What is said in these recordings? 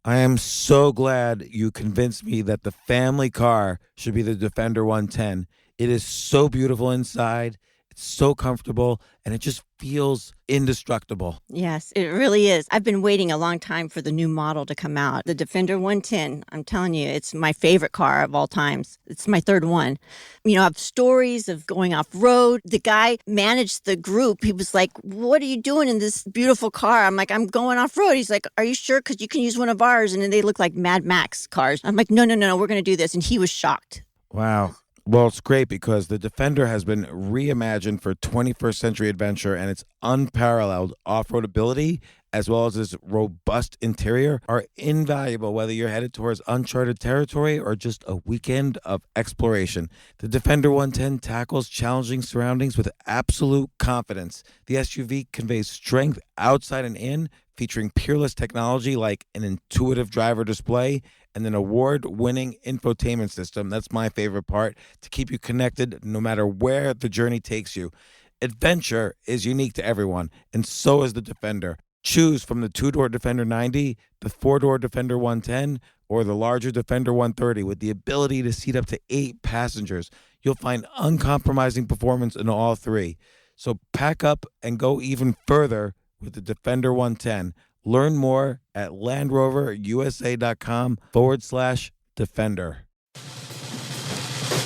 I am so glad you convinced me that the family car should be the Defender 110. It is so beautiful inside, it's so comfortable, and it just feels indestructible. Yes, it really is. I've been waiting a long time for the new model to come out. The Defender 110, I'm telling you, it's my favorite car of all times. It's my third one. You know, I have stories of going off road. The guy managed the group. He was like, "What are you doing in this beautiful car?" I'm like, "I'm going off road." He's like, "Are you sure? Because you can use one of ours." And then they look like Mad Max cars. I'm like, "No, no, no, no, we're going to do this." And he was shocked. Wow. Well, it's great because the Defender has been reimagined for 21st century adventure, and its unparalleled off-road ability as well as its robust interior are invaluable whether you're headed towards uncharted territory or just a weekend of exploration. The Defender 110 tackles challenging surroundings with absolute confidence. The SUV conveys strength outside and in, featuring peerless technology like an intuitive driver display and an award-winning infotainment system. That's my favorite part, to keep you connected no matter where the journey takes you. Adventure is unique to everyone, and so is the Defender. Choose from the two-door Defender 90, the four-door Defender 110, or the larger Defender 130 with the ability to seat up to 8 passengers. You'll find uncompromising performance in all three. So pack up and go even further with the Defender 110. Learn more at LandRoverUSA.com/Defender.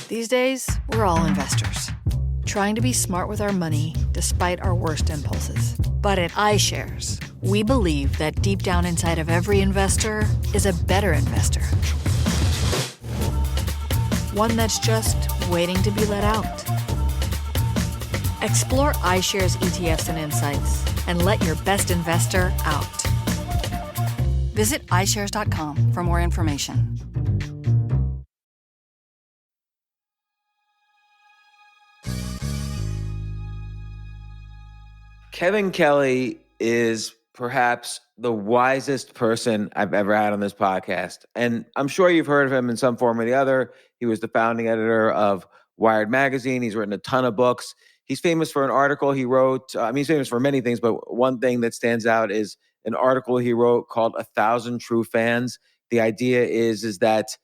These days, we're all investors, trying to be smart with our money despite our worst impulses. But at iShares, we believe that deep down inside of every investor is a better investor. One that's just waiting to be let out. Explore iShares ETFs and insights and let your best investor out. Visit iShares.com for more information. Kevin Kelly is perhaps the wisest person I've ever had on this podcast. And I'm sure you've heard of him in some form or the other. He was the founding editor of Wired Magazine. He's written a ton of books. He's famous for an article he wrote. He's famous for many things, but one thing that stands out is an article he wrote called 1,000 True Fans. The idea is that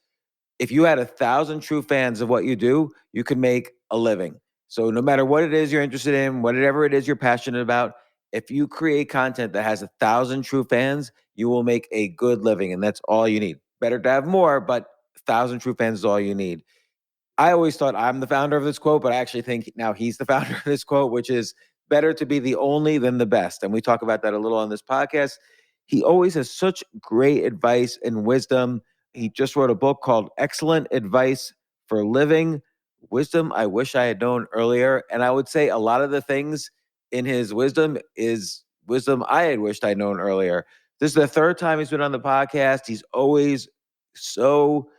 if you had 1,000 true fans of what you do, you could make a living. So no matter what it is you're interested in, whatever it is you're passionate about, if you create content that has 1,000 true fans, you will make a good living, and that's all you need. Better to have more, but 1,000 true fans is all you need. I always thought I'm the founder of this quote, but I actually think now he's the founder of this quote, which is better to be the only than the best. And we talk about that a little on this podcast. He always has such great advice and wisdom. He just wrote a book called Excellent Advice for Living. Wisdom I wish I had known earlier. And I would say a lot of the things in his wisdom is wisdom I had wished I'd known earlier. This is the third time he's been on the podcast. He's always so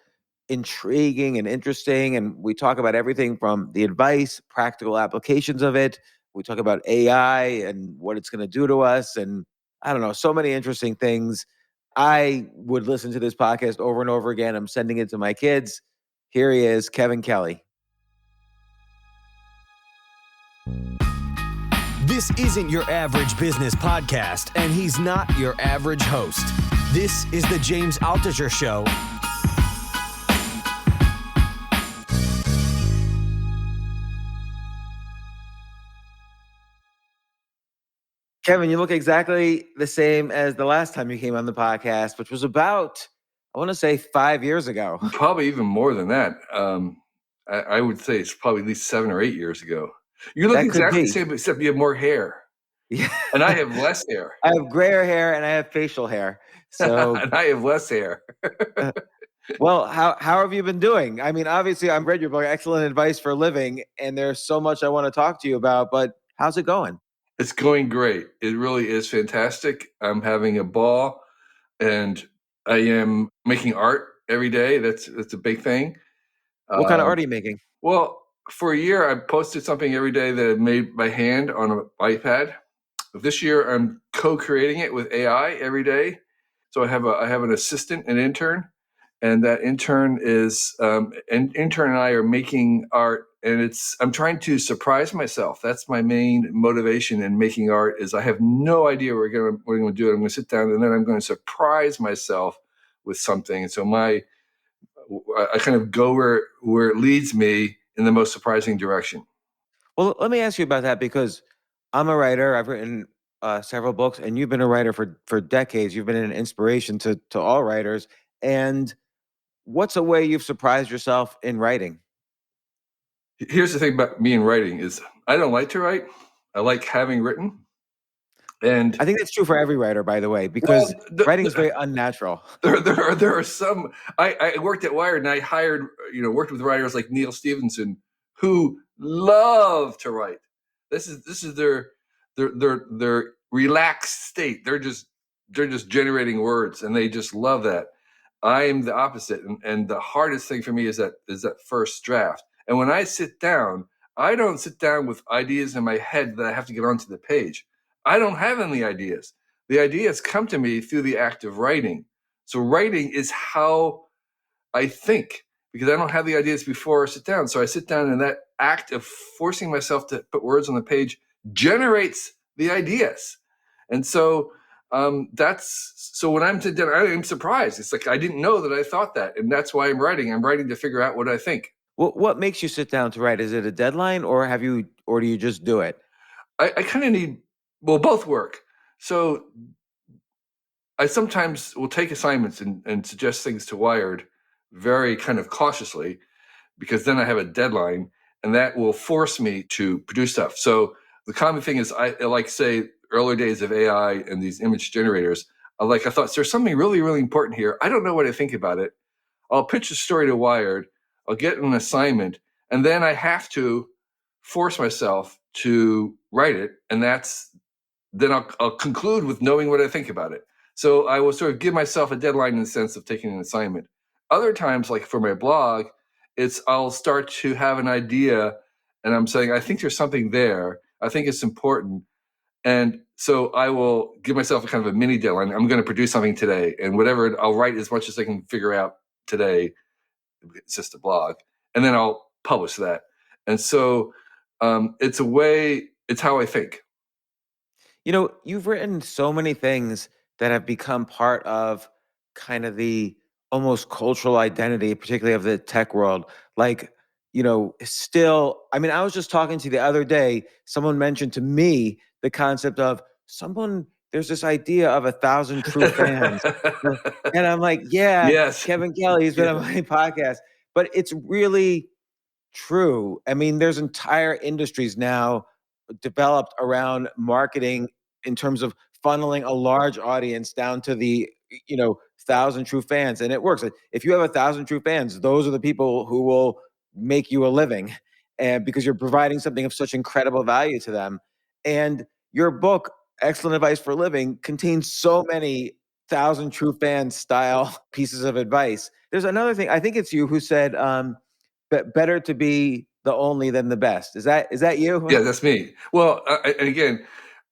intriguing and interesting. And we talk about everything from the advice, practical applications of it. We talk about AI and what it's going to do to us. And I don't know, so many interesting things. I would listen to this podcast over and over again. I'm sending it to my kids. Here he is, Kevin Kelly. This isn't your average business podcast, and he's not your average host. This is the James Altucher Show. Kevin, you look exactly the same as the last time you came on the podcast, which was about, I want to say 5 years ago. Probably even more than that. I would say it's probably at least 7 or 8 years ago. You look exactly the same, except you have more hair. Yeah. And I have less hair. I have grayer hair and I have facial hair. So and I have less hair. Well, how have you been doing? I mean, obviously, I've read your book, Excellent Advice for Living, and there's so much I want to talk to you about, but how's it going? It's going great. It really is fantastic. I'm having a ball, and I am making art every day. That's a big thing. What kind of art are you making? Well, for a year, I posted something every day that I made by hand on an iPad. This year, I'm co-creating it with AI every day. So I have an assistant, an intern, and that intern is an intern and I are making art, and I'm trying to surprise myself. That's my main motivation in making art. Is I have no idea what we're going to do. I'm going to sit down and then I'm going to surprise myself with something. And so I kind of go where it leads me in the most surprising direction. Well, let me ask you about that because I'm a writer. I've written several books, and you've been a writer for decades. You've been an inspiration to all writers. And what's a way you've surprised yourself in writing? Here's the thing about me and writing is I don't like to write. I like having written. And I think that's true for every writer, by the way, because writing is very unnatural. There are some. I worked at Wired, and I hired, worked with writers like Neil Stevenson, who love to write. This is their relaxed state. They're just generating words, and they just love that. I am the opposite, and the hardest thing for me is that first draft. And when I sit down, I don't sit down with ideas in my head that I have to get onto the page. I don't have any ideas. The ideas come to me through the act of writing. So writing is how I think, because I don't have the ideas before I sit down. So I sit down, and that act of forcing myself to put words on the page generates the ideas. And so so when I'm sitting down, I'm surprised. It's like I didn't know that I thought that, and that's why I'm writing. I'm writing to figure out what I think. What makes you sit down to write? Is it a deadline, or do you just do it? I kind of need, both work. So I sometimes will take assignments and suggest things to Wired very kind of cautiously, because then I have a deadline, and that will force me to produce stuff. So the common thing is, I like, say, early days of AI and these image generators, I thought there's something really, really important here. I don't know what I think about it. I'll pitch a story to Wired, I'll get an assignment, and then I have to force myself to write it. And then I'll conclude with knowing what I think about it. So I will sort of give myself a deadline in the sense of taking an assignment. Other times, like for my blog, I'll start to have an idea, and I'm saying, I think there's something there. I think it's important. And so I will give myself a kind of a mini deadline. I'm going to produce something today, and whatever, I'll write as much as I can figure out today. It's just a blog, and then I'll publish that. And so it's how I think. You've written so many things that have become part of kind of the almost cultural identity, particularly of the tech world. Like, still, I mean, I was just talking to you the other day, someone mentioned to me the concept of there's this idea of 1,000 true fans. And I'm like, yeah, yes, Kevin Kelly's been on my podcast, but it's really true. I mean, there's entire industries now developed around marketing in terms of funneling a large audience down to the 1,000 true fans, and it works. If you have 1,000 true fans, those are the people who will make you a living, and because you're providing something of such incredible value to them. And your book, Excellent Advice for Living, contains so many 1,000 true fans style pieces of advice. There's another thing. I think it's you who said, better to be the only than the best. Is that you? Yeah, that's me. Well, and again,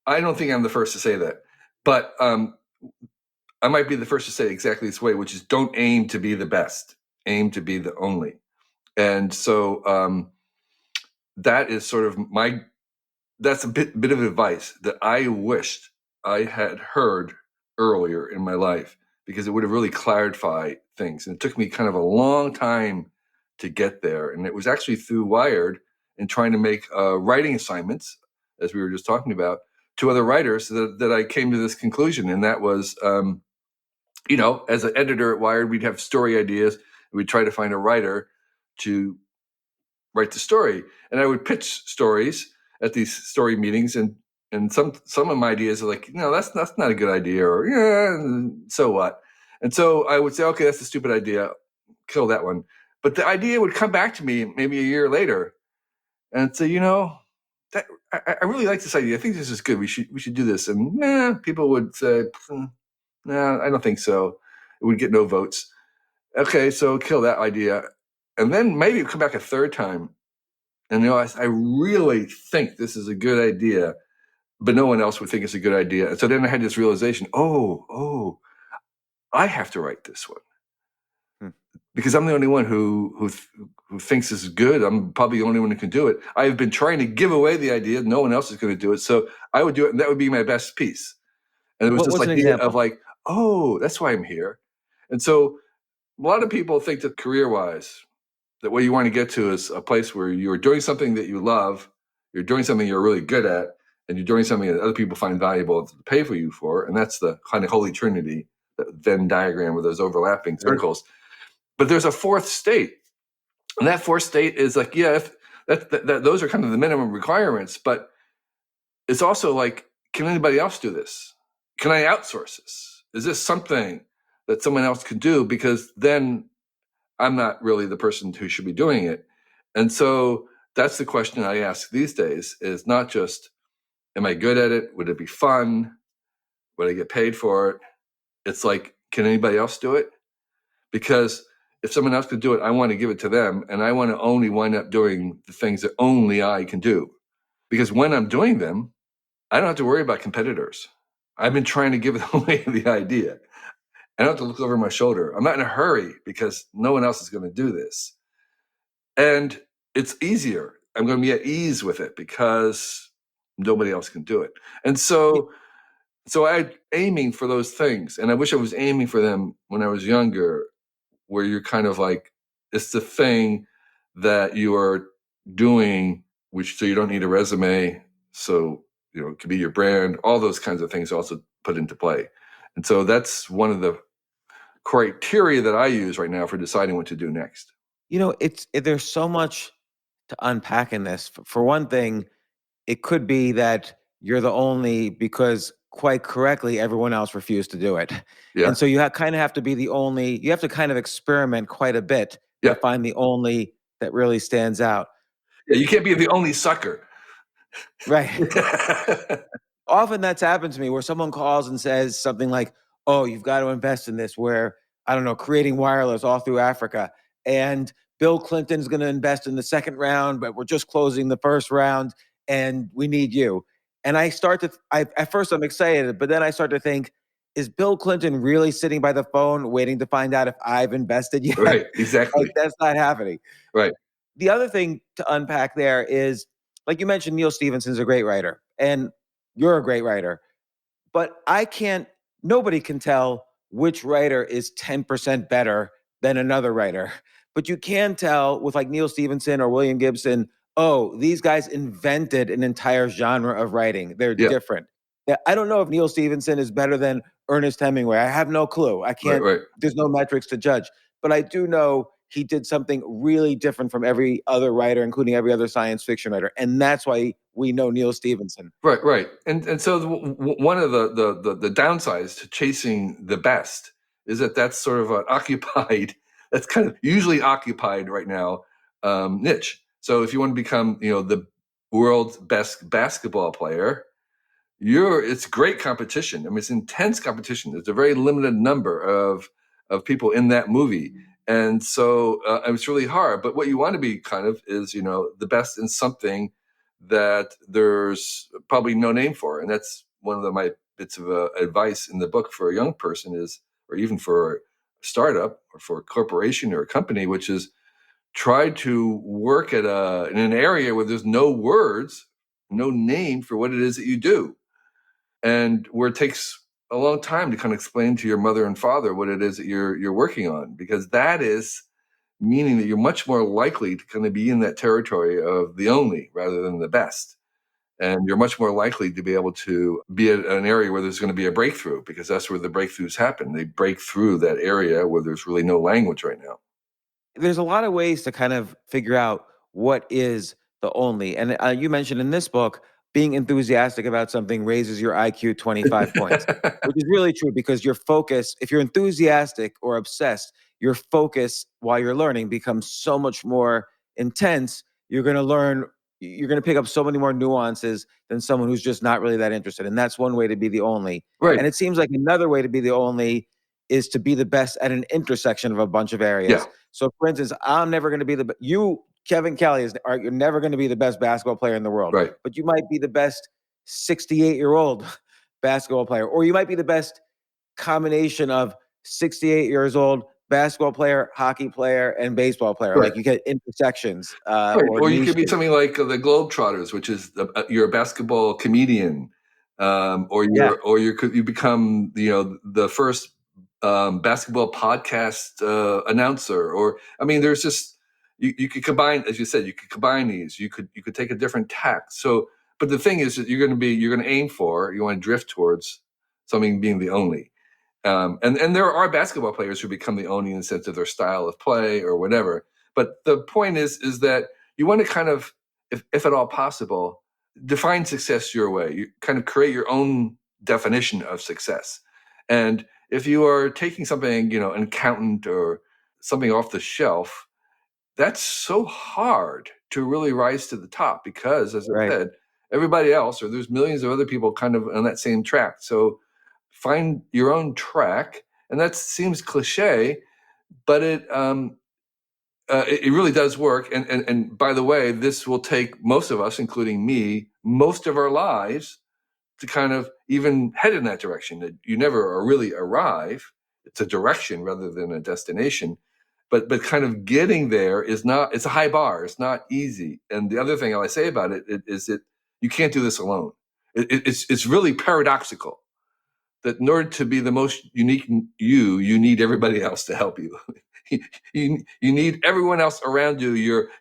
I don't think I'm the first to say that, but I might be the first to say it exactly this way, which is don't aim to be the best, aim to be the only. And so that is sort of that's a bit of advice that I wished I had heard earlier in my life, because it would have really clarified things. And it took me kind of a long time to get there. And it was actually through Wired and trying to make writing assignments, as we were just talking about, to other writers that I came to this conclusion. And that was, as an editor at Wired, we'd have story ideas. We'd try to find a writer to write the story. And I would pitch stories at these story meetings. And some of my ideas are like, that's not a good idea, or yeah, so what? And so I would say, okay, that's a stupid idea. Kill that one. But the idea would come back to me maybe a year later, and say, that I really like this idea. I think this is good. We should do this. And people would say, no, I don't think so. It would get no votes. Okay, so kill that idea. And then maybe it would come back a third time. And I really think this is a good idea, but no one else would think it's a good idea. And so then I had this realization, I have to write this one. Because I'm the only one who thinks this is good. I'm probably the only one who can do it. I've been trying to give away the idea. No one else is going to do it. So I would do it, and that would be my best piece. And it was this idea of like, that's why I'm here. And so a lot of people think that career-wise, that what you want to get to is a place where you're doing something that you love, you're doing something you're really good at, and you're doing something that other people find valuable to pay for you for. And that's the kind of holy trinity, that Venn diagram with those overlapping circles. But there's a fourth state. And that fourth state is like, yeah, if those are kind of the minimum requirements, but it's also like, can anybody else do this? Can I outsource this? Is this something that someone else could do? Because then I'm not really the person who should be doing it. And so that's the question I ask these days, is not just, am I good at it? Would it be fun? Would I get paid for it? It's like, can anybody else do it? Because if someone else could do it, I want to give it to them. And I want to only wind up doing the things that only I can do. Because when I'm doing them, I don't have to worry about competitors. I've been trying to give away the idea. I don't have to look over my shoulder. I'm not in a hurry because no one else is going to do this. And it's easier. I'm going to be at ease with it because nobody else can do it. And so I'm aiming for those things. And I wish I was aiming for them when I was younger, where you're kind of like, it's the thing that you are doing, which so you don't need a resume. So, it could be your brand, all those kinds of things also put into play. And so that's one of the criteria that I use right now for deciding what to do next. There's so much to unpack in this. For one thing, it could be that you're the only, because quite correctly, everyone else refused to do it. Yeah. And so you kind of have to be the only, you have to kind of experiment quite a bit Yeah. to find the only that really stands out. Yeah, you can't be the only sucker. Right. Often that's happened to me where someone calls and says something like, oh, you've got to invest in this, where, I don't know, creating wireless all through Africa. And Bill Clinton's going to invest in the second round, but we're just closing the first round and we need you. And I start to, at first I'm excited, but then I start to think, is Bill Clinton really sitting by the phone waiting to find out if I've invested yet? Right, exactly. Like, that's not happening. Right. The other thing to unpack there is, like you mentioned, Neil Stephenson's a great writer, and you're a great writer. But nobody can tell which writer is 10% better than another writer. But you can tell with like Neil Stephenson or William Gibson, oh, these guys invented an entire genre of writing. They're different. I don't know if Neil Stephenson is better than Ernest Hemingway. I have no clue. I can't, Right. There's no metrics to judge. But I do know he did something really different from every other writer, including every other science fiction writer. And that's why we know Neil Stephenson. Right. And so one of the downsides to chasing the best is that that's sort of an occupied, that's kind of usually occupied right now, niche. So if you want to become, the world's best basketball player, it's great competition. I mean, it's intense competition. There's a very limited number of people in that movie. And so it's really hard. But what you want to be kind of is, the best in something that there's probably no name for. And that's one of my bits of advice in the book for a young person is, or even for a startup or for a corporation or a company, which is try to work in an area where there's no words, no name for what it is that you do. And where it takes a long time to kind of explain to your mother and father what it is that you're working on, because that is meaning that you're much more likely to kind of be in that territory of the only rather than the best. And you're much more likely to be able to be at an area where there's going to be a breakthrough, because that's where the breakthroughs happen. They break through that area where there's really no language right now. There's a lot of ways to kind of figure out what is the only. And you mentioned in this book, being enthusiastic about something raises your IQ 25 points, which is really true, because your focus, if you're enthusiastic or obsessed, your focus while you're learning becomes so much more intense. You're going to pick up so many more nuances than someone who's just not really that interested. And that's one way to be the only. Right. And it seems like another way to be the only is to be the best at an intersection of a bunch of areas. Yeah. So for instance, I'm never going to be Kevin Kelly you're never going to be the best basketball player in the world, right? But you might be the best 68-year-old basketball player, or you might be the best combination of 68 years old basketball player, hockey player, and baseball player. Right. Like you get intersections. Right. Or you could be something like the Globetrotters, which is you're a basketball comedian, or you become the first basketball podcast announcer, or I mean, there's just you could combine, as you said, you could combine these. You could take a different tack. So, but the thing is that you're going to aim for, you want to drift towards something being the only. And there are basketball players who become the only in the sense of their style of play or whatever. But the point is that you want to kind of, if at all possible, define success your way. You kind of create your own definition of success. And if you are taking something, an accountant or something off the shelf, that's so hard to really rise to the top because, as I Right. said, everybody else, or there's millions of other people kind of on that same track. So find your own track. And that seems cliche, but it really does work. And by the way, this will take most of us, including me, most of our lives to kind of even head in that direction. That you never really arrive. It's a direction rather than a destination. But kind of getting there is not, it's a high bar. It's not easy. And the other thing I say about it is that you can't do this alone. It's really paradoxical that in order to be the most unique you need everybody else to help you. you need everyone else around you,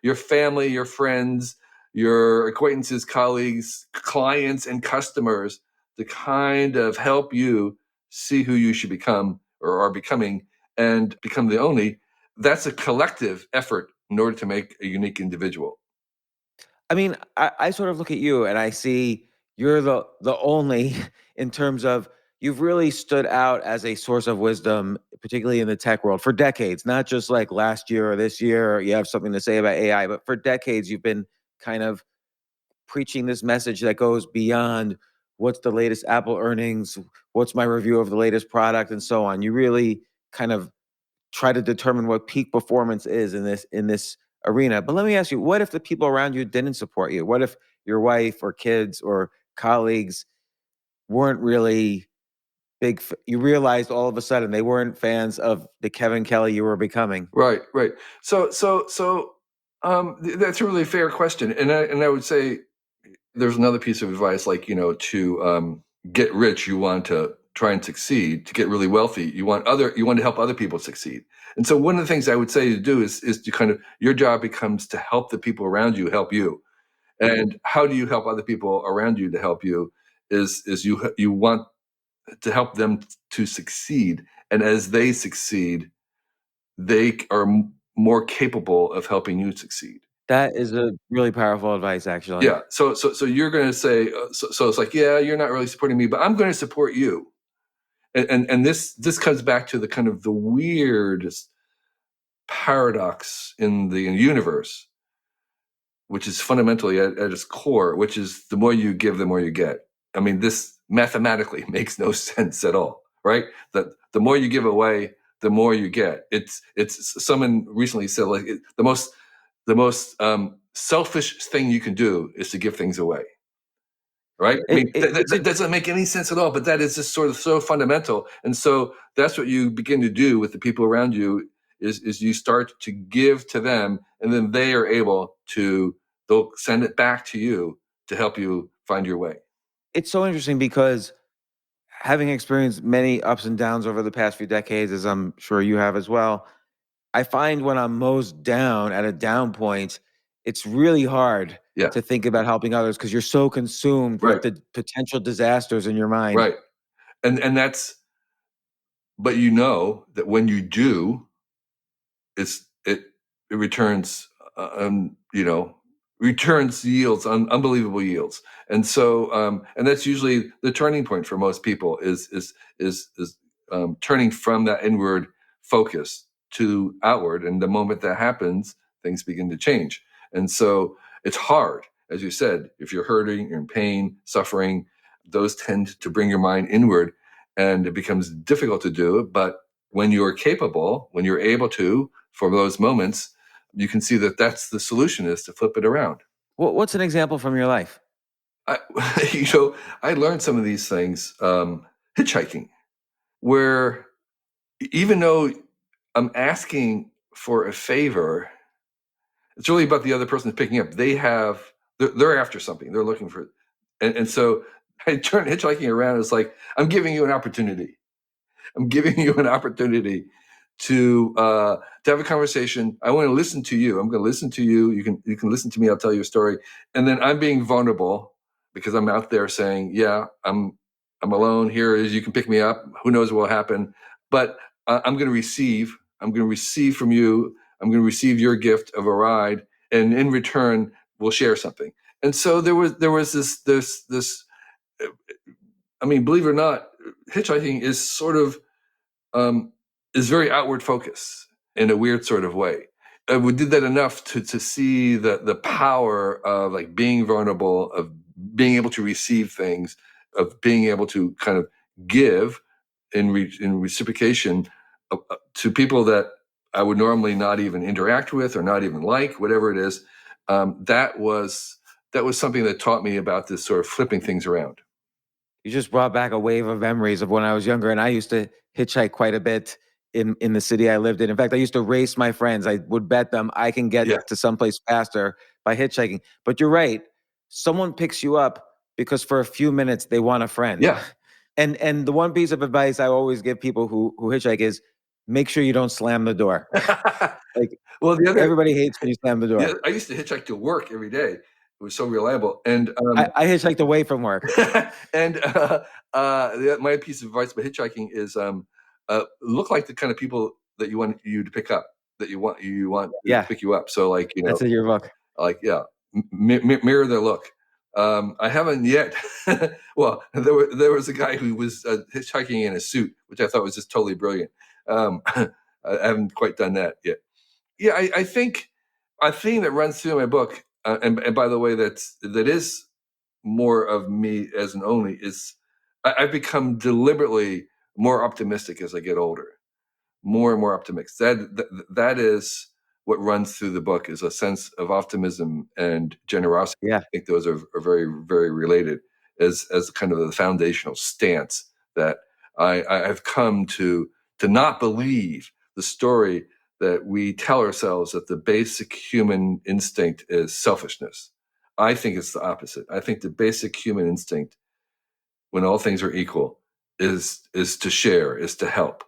your family, your friends, your acquaintances, colleagues, clients, and customers to kind of help you see who you should become or are becoming and become the only. That's a collective effort in order to make a unique individual. I mean, I sort of look at you and I see you're the only in terms of you've really stood out as a source of wisdom, particularly in the tech world for decades, not just like last year or this year, or you have something to say about AI, but for decades you've been kind of preaching this message that goes beyond what's the latest Apple earnings, what's my review of the latest product, and so on. You really kind of try to determine what peak performance is in this arena. But let me ask you, what if the people around you didn't support you? What if your wife or kids or colleagues weren't really you realized all of a sudden they weren't fans of the Kevin Kelly you were becoming? Right. So that's a really fair question, and I would say there's another piece of advice, like, to get rich, you want to try and succeed. To get really wealthy, you want to help other people succeed. And so one of the things I would say to do is to kind of, your job becomes to help the people around you help you. And how do you help other people around you to help you? Is you want to help them to succeed, and as they succeed, they are more capable of helping you succeed. That is a really powerful advice, actually. Yeah. So you're going to say, so it's like, yeah, you're not really supporting me, but I'm going to support you. And this comes back to the kind of the weirdest paradox in the universe, which is fundamentally at its core, which is the more you give, the more you get. I mean, this mathematically makes no sense at all, right? That the more you give away, the more you get. It's someone recently said, like, the most selfish thing you can do is to give things away, right? I mean, that doesn't make any sense at all, but that is just sort of so fundamental. And so that's what you begin to do with the people around you is you start to give to them, and then they are able to, they'll send it back to you to help you find your way. It's so interesting because having experienced many ups and downs over the past few decades, as I'm sure you have as well, I find when I'm most down at a down point, it's really hard Yeah. to think about helping others because you're so consumed Right. with the potential disasters in your mind. Right. And that's, but you know that when you do, it returns, returns yields, unbelievable yields. And so, and that's usually the turning point for most people is turning from that inward focus to outward. And the moment that happens, things begin to change. And so it's hard, as you said, if you're hurting, you're in pain, suffering, those tend to bring your mind inward, and it becomes difficult to do it. But when you're capable, when you're able to, for those moments, you can see that that's the solution, is to flip it around. What's an example from your life? I learned some of these things hitchhiking, where even though I'm asking for a favor, it's really about the other person who's picking up. They're after something. They're looking for it. And so I turn hitchhiking around. It's like, I'm giving you an opportunity. I'm giving you an opportunity to have a conversation. I want to listen to you. I'm going to listen to you. You can listen to me. I'll tell you a story. And then I'm being vulnerable because I'm out there saying, yeah, I'm alone. Here is, you can pick me up. Who knows what will happen? But I'm going to receive. I'm going to receive from you. I'm going to receive your gift of a ride, and in return, we'll share something. And so there was this. I mean, believe it or not, hitchhiking is sort of is very outward focused in a weird sort of way. We did that enough to see the power of like being vulnerable, of being able to receive things, of being able to kind of give in reciprocation to people that I would normally not even interact with or not even like, whatever it is. That was something that taught me about this sort of flipping things around. You just brought back a wave of memories of when I was younger, and I used to hitchhike quite a bit in the city I lived in. In fact, I used to race my friends. I would bet them I can get Yeah. to someplace faster by hitchhiking. But you're right. Someone picks you up because for a few minutes they want a friend. Yeah. And the one piece of advice I always give people who hitchhike is make sure you don't slam the door. Like, well, everybody hates when you slam the door. Yeah, I used to hitchhike to work every day. It was so reliable. And I hitchhiked away from work. and my piece of advice about hitchhiking is look like the kind of people that you want you to pick up, that you want to pick you up. So like, that's in your book. Like, yeah, mirror their look. I haven't yet. Well, there was a guy who was hitchhiking in a suit, which I thought was just totally brilliant. I haven't quite done that yet. Yeah, I think a theme that runs through my book, and by the way, that is more of me as an only, is I've become deliberately more optimistic as I get older, more and more optimistic. That is what runs through the book, is a sense of optimism and generosity. Yeah. I think those are very, very related as kind of the foundational stance that I've come to not believe the story that we tell ourselves that the basic human instinct is selfishness. I think it's the opposite. I think the basic human instinct, when all things are equal, is to share, is to help.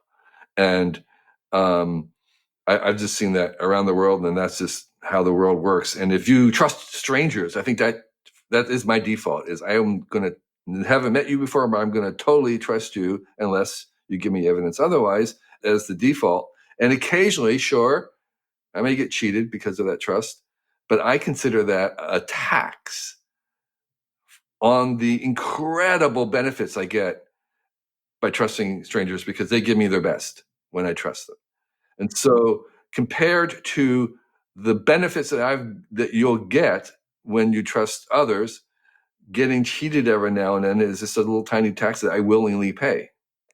And I've just seen that around the world, and that's just how the world works. And if you trust strangers, I think that is my default, is I am going to, haven't met you before, but I'm going to totally trust you unless you give me evidence otherwise, as the default. And occasionally, sure, I may get cheated because of that trust, but I consider that a tax on the incredible benefits I get by trusting strangers, because they give me their best when I trust them. And so compared to the benefits that you'll get when you trust others, getting cheated every now and then is just a little tiny tax that I willingly pay.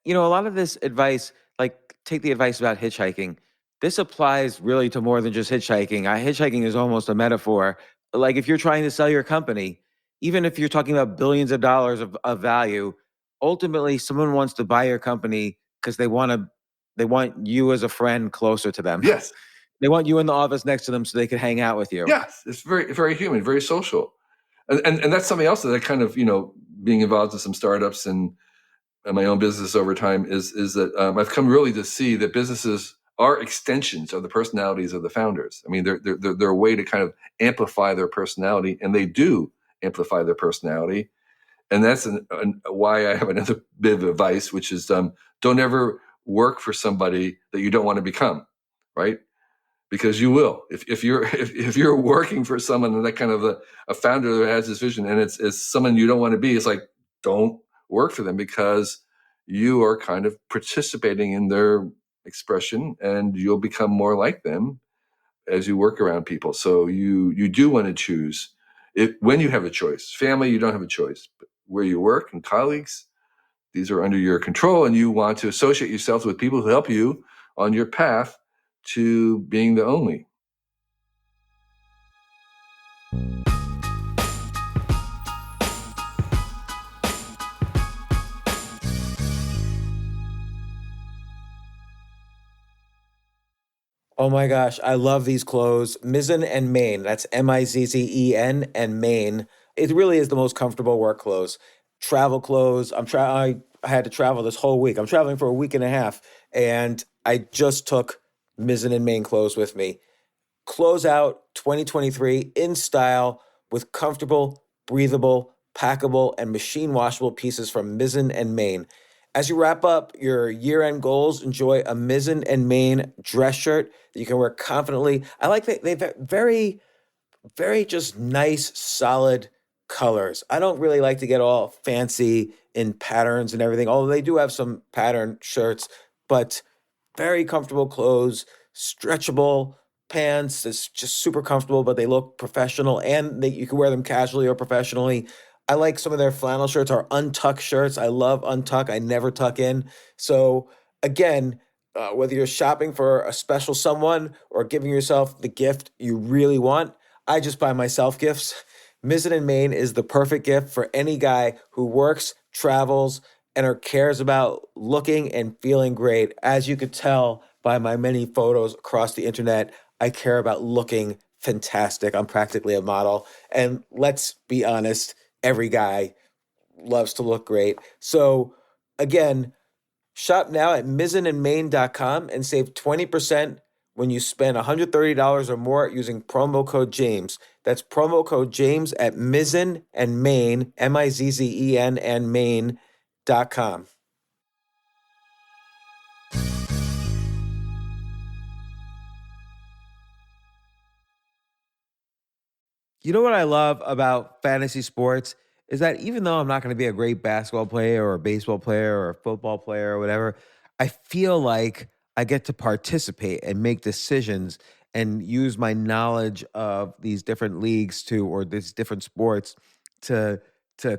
A lot of this advice, like take the advice about hitchhiking. This applies really to more than just hitchhiking. Hitchhiking is almost a metaphor. Like if you're trying to sell your company, even if you're talking about billions of dollars of value, ultimately someone wants to buy your company because they want you as a friend closer to them. Yes. They want you in the office next to them so they can hang out with you. Yes, it's very, very human, very social. And that's something else that I kind of, being involved in some startups and my own business over time is that I've come really to see that businesses are extensions of the personalities of the founders. I mean, they're a way to kind of amplify their personality, and they do amplify their personality. And that's why I have another bit of advice, which is don't ever work for somebody that you don't want to become, right? Because you will. If you're working for someone, and that kind of a founder that has this vision, and it's someone you don't want to be, it's like, don't work for them, because you are kind of participating in their expression, and you'll become more like them as you work around people. So you do want to choose it when you have a choice. Family, you don't have a choice, but where you work and colleagues, these are under your control, and you want to associate yourself with people who help you on your path to being the only. Oh my gosh, I love these clothes. Mizzen and Main. That's Mizzen and Main. It really is the most comfortable work clothes. Travel clothes. I had to travel this whole week. I'm traveling for a week and a half, and I just took Mizzen and Main clothes with me. Close out 2023 in style with comfortable, breathable, packable, and machine washable pieces from Mizzen and Main. As you wrap up your year-end goals, enjoy a Mizzen and Main dress shirt that you can wear confidently. I like that they've very, very just nice, solid colors. I don't really like to get all fancy in patterns and everything, although they do have some pattern shirts, but very comfortable clothes, stretchable pants. It's just super comfortable, but they look professional and you can wear them casually or professionally. I like some of their flannel shirts or untuck shirts. I love untuck. I never tuck in. So again, whether you're shopping for a special someone or giving yourself the gift you really want, I just buy myself gifts. Mizzen and Main is the perfect gift for any guy who works, travels, and or cares about looking and feeling great. As you could tell by my many photos across the internet, I care about looking fantastic. I'm practically a model. And let's be honest, every guy loves to look great. So again, shop now at mizzenandmain.com and save 20% when you spend $130 or more using promo code James. That's promo code James at Mizzen and Main, Mizzen and Main.com. You know what I love about fantasy sports is that even though I'm not going to be a great basketball player or a baseball player or a football player or whatever, I feel like I get to participate and make decisions and use my knowledge of these different leagues to or these different sports to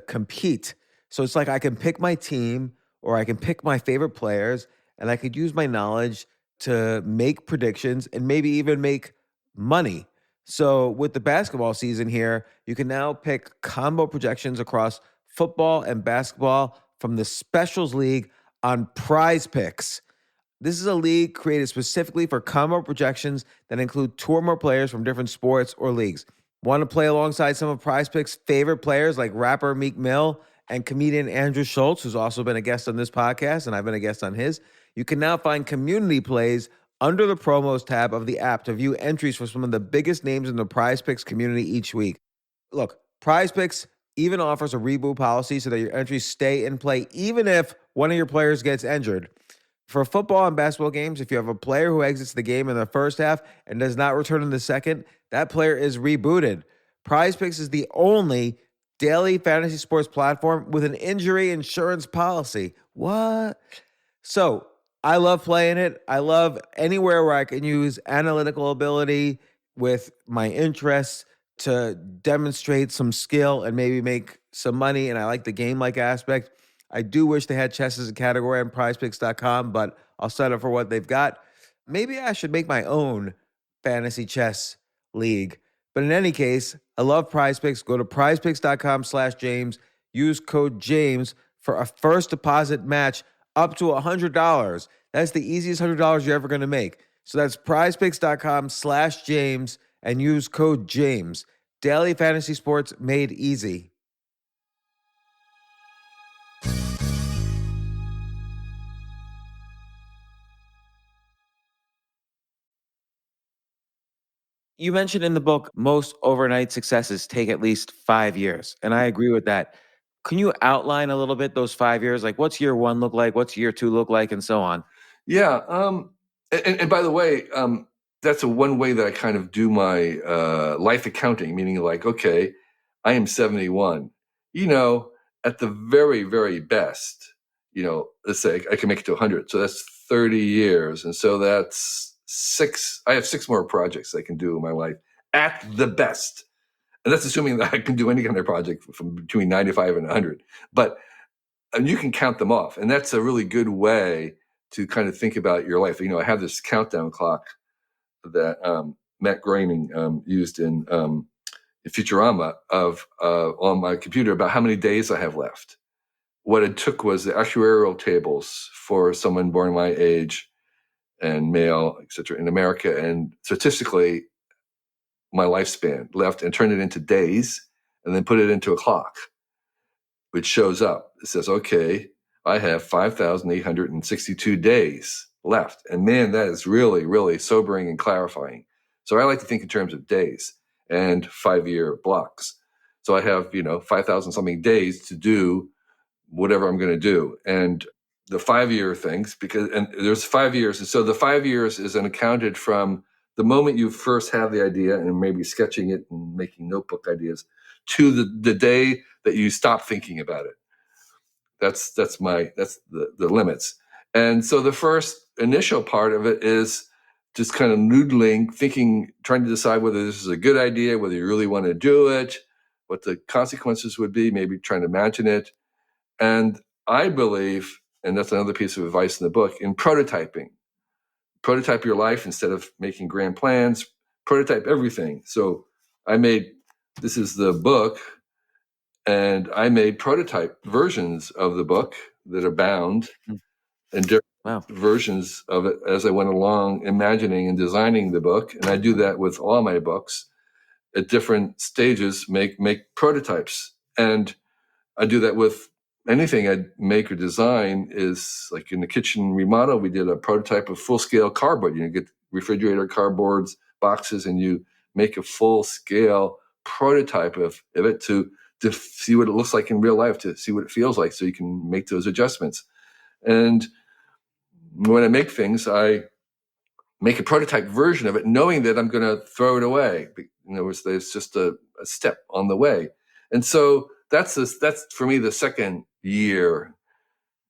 compete. So it's like I can pick my team or I can pick my favorite players and I could use my knowledge to make predictions and maybe even make money. So with the basketball season here, you can now pick combo projections across football and basketball from the Specials League on Prize Picks. This is a league created specifically for combo projections that include two or more players from different sports or leagues. Want to play alongside some of Prize Picks' favorite players like rapper Meek Mill and comedian Andrew Schultz, who's also been a guest on this podcast, and I've been a guest on his? You can now find community plays under the promos tab of the app to view entries for some of the biggest names in the Prize Picks community each week. Look, Prize Picks even offers a reboot policy so that your entries stay in play even if one of your players gets injured. For football and basketball games, if you have a player who exits the game in the first half and does not return in the second, that player is rebooted. Prize Picks is the only daily fantasy sports platform with an injury insurance policy. What? So I love playing it. I love anywhere where I can use analytical ability with my interests to demonstrate some skill and maybe make some money. And I like the game-like aspect. I do wish they had chess as a category on prizepicks.com, but I'll sign up for what they've got. Maybe I should make my own fantasy chess league. But in any case, I love Prize Picks. Go to prizepicks.com/James. Use code James for a first deposit match up to $100. That's the easiest $100 you're ever going to make. So that's prizepicks.com/James and use code James. Daily fantasy sports made easy. You mentioned in the book most overnight successes take at least 5 years, and I agree with that. Can you outline a little bit those 5 years? Like, what's year 1 look like? What's year 2 look like, and so on? Yeah. And by the way, that's one way that I kind of do my life accounting, meaning like, okay, I am 71. At the very, very best, let's say I can make it to 100. So that's 30 years. And so that's I have 6 more projects I can do in my life at the best. And that's assuming that I can do any kind of project from between 95 and 100. But you can count them off. And that's a really good way to kind of think about your life. I have this countdown clock that Matt Groening used in Futurama on my computer about how many days I have left. What it took was the actuarial tables for someone born my age and male, et cetera, in America. And statistically, my lifespan left and turned it into days and then put it into a clock, which shows up. It says, okay, I have 5,862 days left. And man, that is really, really sobering and clarifying. So I like to think in terms of days and 5-year blocks. So I have, 5,000 something days to do whatever I'm going to do. And the 5-year things, and there's 5 years. And so the 5 years is accounted from the moment you first have the idea and maybe sketching it and making notebook ideas to the day that you stop thinking about it. That's the limits. And so the first initial part of it is just kind of noodling, thinking, trying to decide whether this is a good idea, whether you really want to do it, what the consequences would be, maybe trying to imagine it. And I believe, and that's another piece of advice in the book, in prototyping. Prototype your life instead of making grand plans. Prototype everything. So this is the book, and I made prototype versions of the book that are bound and different versions of it as I went along, imagining and designing the book. And I do that with all my books at different stages, make prototypes. And I do that with anything I make or design. Is like in the kitchen remodel, we did a prototype of full-scale cardboard. You get refrigerator cardboards, boxes, and you make a full-scale prototype of it to see what it looks like in real life, to see what it feels like, so you can make those adjustments. And when I make things, I make a prototype version of it, knowing that I'm going to throw it away. In other words, there's just a step on the way. And so that's for me the second year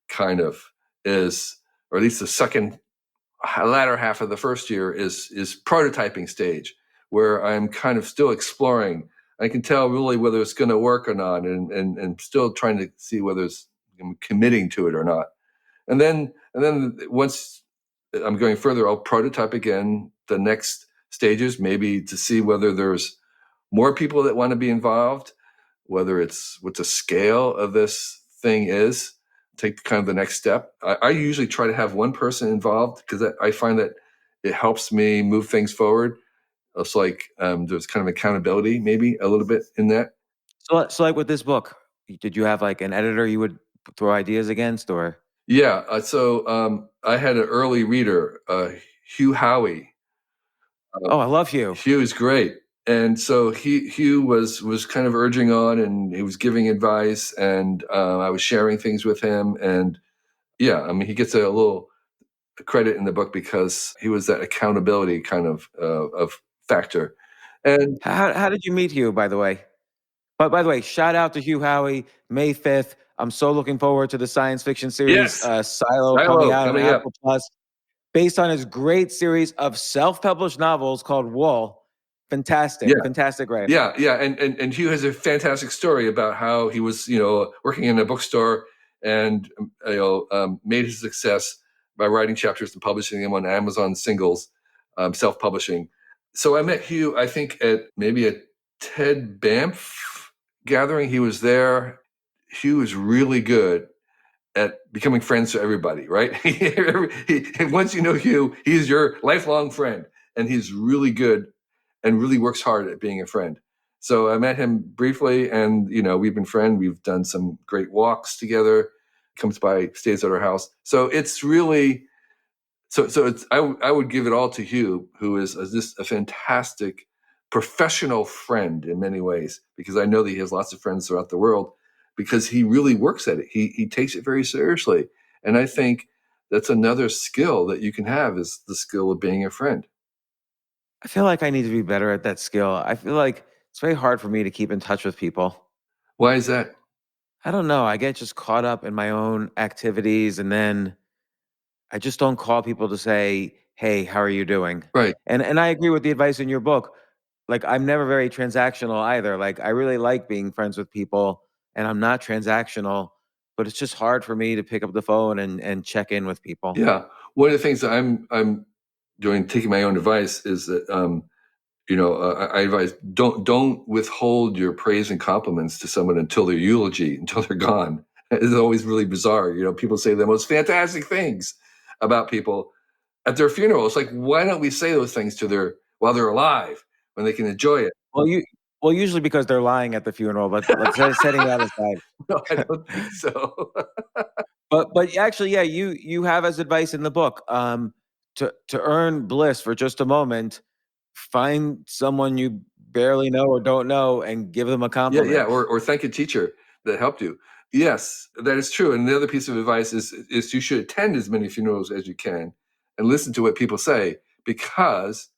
kind of is, or at least the second latter half of the first year is prototyping stage, where I'm kind of still exploring. I can tell really whether it's going to work or not, and still trying to see whether I'm committing to it or not. And then once I'm going further, I'll prototype again the next stages, maybe to see whether there's more people that want to be involved, whether it's what the scale of this thing is, take kind of the next step. I usually try to have one person involved because I find that it helps me move things forward. It's like there's kind of accountability, maybe a little bit in that. So like with this book, did you have like an editor you would throw ideas against, or? Yeah. So I had an early reader, Hugh Howey. Oh, I love Hugh. Hugh is great. And so Hugh was kind of urging on, and he was giving advice, and I was sharing things with him. And yeah, I mean, he gets a little credit in the book because he was that accountability kind of factor. And How did you meet Hugh, by the way? But by the way, shout out to Hugh Howey, May 5th. I'm so looking forward to the science fiction series, Silo, coming out on Apple Plus, based on his great series of self-published novels called Wool. Fantastic, fantastic writer. Yeah. And Hugh has a fantastic story about how he was, working in a bookstore and, made his success by writing chapters and publishing them on Amazon singles, self-publishing. So I met Hugh, I think, at maybe a Ted Banff gathering. He was there. Hugh is really good at becoming friends to everybody, right? Once you know Hugh, he's your lifelong friend, and he's really good and really works hard at being a friend. So I met him briefly, and we've been friends. We've done some great walks together. Comes by, stays at our house. So it's really I would give it all to Hugh, who is just a fantastic professional friend in many ways, because I know that he has lots of friends throughout the world, because he really works at it. He takes it very seriously. And I think that's another skill that you can have, is the skill of being a friend. I feel like I need to be better at that skill. I feel like it's very hard for me to keep in touch with people. Why is that? I don't know. I get just caught up in my own activities, and then I just don't call people to say, "Hey, how are you doing?" Right. And I agree with the advice in your book. Like, I'm never very transactional either. Like, I really like being friends with people, and I'm not transactional, but it's just hard for me to pick up the phone and check in with people. Yeah. One of the things that I'm doing, taking my own advice, is that I advise don't withhold your praise and compliments to someone until their eulogy, until they're gone. It's always really bizarre. People say the most fantastic things about people at their funeral. It's like, why don't we say those things while they're alive, when they can enjoy it? Well, usually because they're lying at the funeral, but let's setting that aside. No, I don't think so. But actually, yeah, you have as advice in the book, to earn bliss for just a moment, find someone you barely know or don't know and give them a compliment. Or thank a teacher that helped you. Yes, that is true. And the other piece of advice is you should attend as many funerals as you can and listen to what people say, because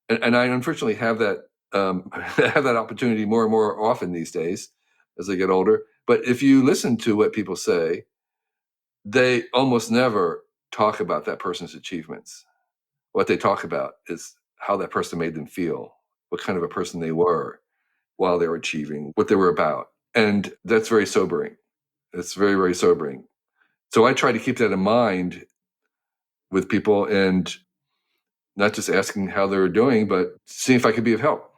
and I unfortunately have that have that opportunity more and more often these days as I get older. But if you listen to what people say, they almost never talk about that person's achievements. What they talk about is how that person made them feel, what kind of a person they were while they were achieving, what they were about. And that's very sobering. It's very, very sobering. So I try to keep that in mind with people, and not just asking how they're doing, but seeing if I could be of help.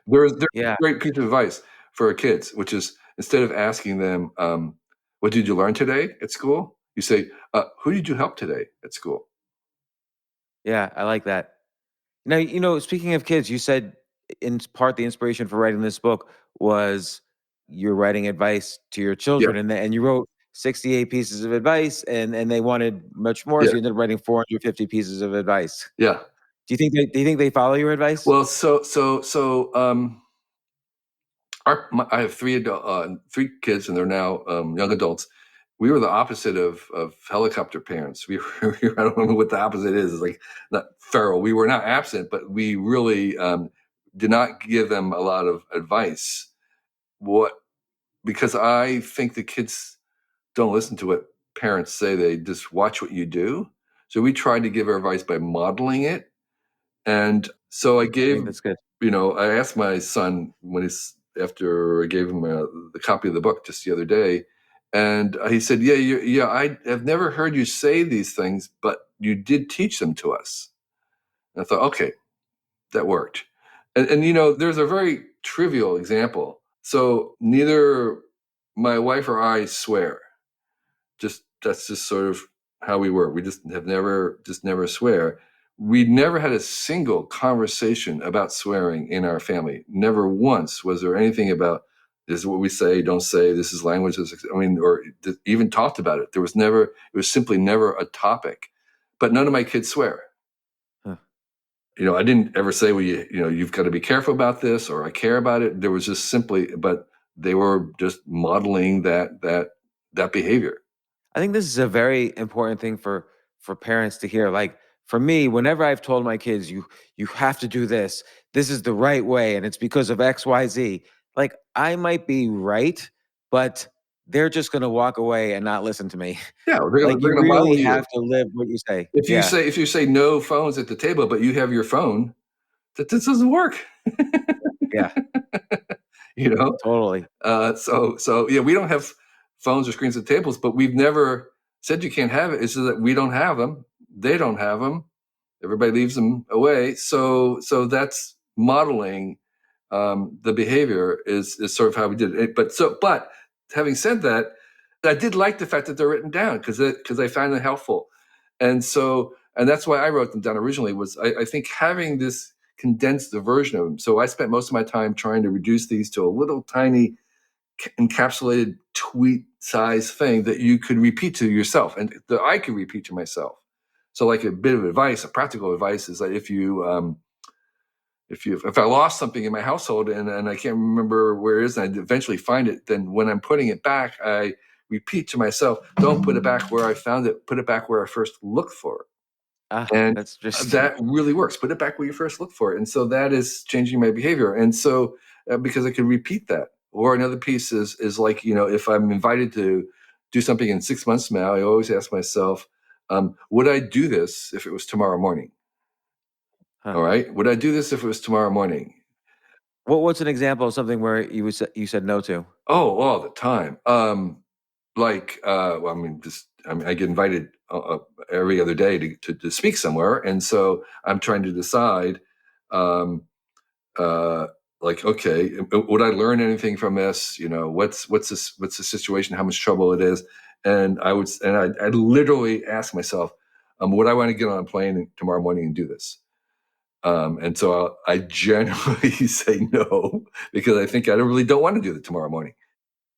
There's a Yeah. great piece of advice for our kids, which is, instead of asking them, what did you learn today at school? You say, who did you help today at school? Yeah, I like that. Now, speaking of kids, you said in part the inspiration for writing this book was you're writing advice to your Yeah, children, and you wrote 68 pieces of advice, and they wanted much more, yeah, so you ended up writing 450 pieces of advice. yeah. Do you think they follow your advice? Well, I have three kids, and they're now young adults. We were the opposite of helicopter parents. I don't know what the opposite is. It's like not feral. We were not absent, but we really did not give them a lot of advice. What Because I think the kids don't listen to what parents say; they just watch what you do. So we tried to give our advice by modeling it, and so I think that's good. I asked my son after I gave him the copy of the book just the other day, and he said, "Yeah, I have never heard you say these things, but you did teach them to us." And I thought, okay, that worked. And there's a very trivial example. So neither my wife or I swear. That's just sort of how we were. We just never swear. We never had a single conversation about swearing in our family. Never once was there anything about, this is what we say, don't say, this is language. Or even talked about it. It was simply never a topic. But none of my kids swear. Huh. I didn't ever say, well, you've got to be careful about this, or I care about it. There was just simply, but they were just modeling that behavior. I think this is a very important thing for parents to hear. Like for me, whenever I've told my kids, you have to do this. This is the right way, and it's because of X, Y, Z. Like I might be right, but they're just gonna walk away and not listen to me. Yeah, Like they're you gonna really model you. have to live what you say. If you Yeah, say if you say no phones at the table, but you have your phone, that this doesn't work. yeah, you know. totally. So yeah, we don't have phones or screens at tables, but we've never said you can't have it. It's just that we don't have them. They don't have them. Everybody leaves them away. So that's modeling the behavior is sort of how we did it. But having said that, I did like the fact that they're written down because I find it helpful, and that's why I wrote them down originally. Was I think having this condensed version of them. So I spent most of my time trying to reduce these to a little tiny encapsulated tweet size thing that you could repeat to yourself and that I could repeat to myself. So like a bit of advice, a practical advice is that if I lost something in my household and I can't remember where it is, and I eventually find it, then when I'm putting it back, I repeat to myself, don't put it back where I found it, put it back where I first looked for it. And That's just that really works. Put it back where you first looked for it. And so that is changing my behavior. And so because I can repeat that. Or another piece is like, if I'm invited to do something in 6 months from now, I always ask myself, would I do this if it was tomorrow morning? huh. All right. Would I do this if it was tomorrow morning? What's an example of something where you said no to? Oh, all the time. I get invited every other day to speak somewhere, and so I'm trying to decide, um, okay, would I learn anything from this? What's the situation? How much trouble it is? And I literally ask myself, would I want to get on a plane tomorrow morning and do this? And so I generally say no because I think I really don't want to do it tomorrow morning.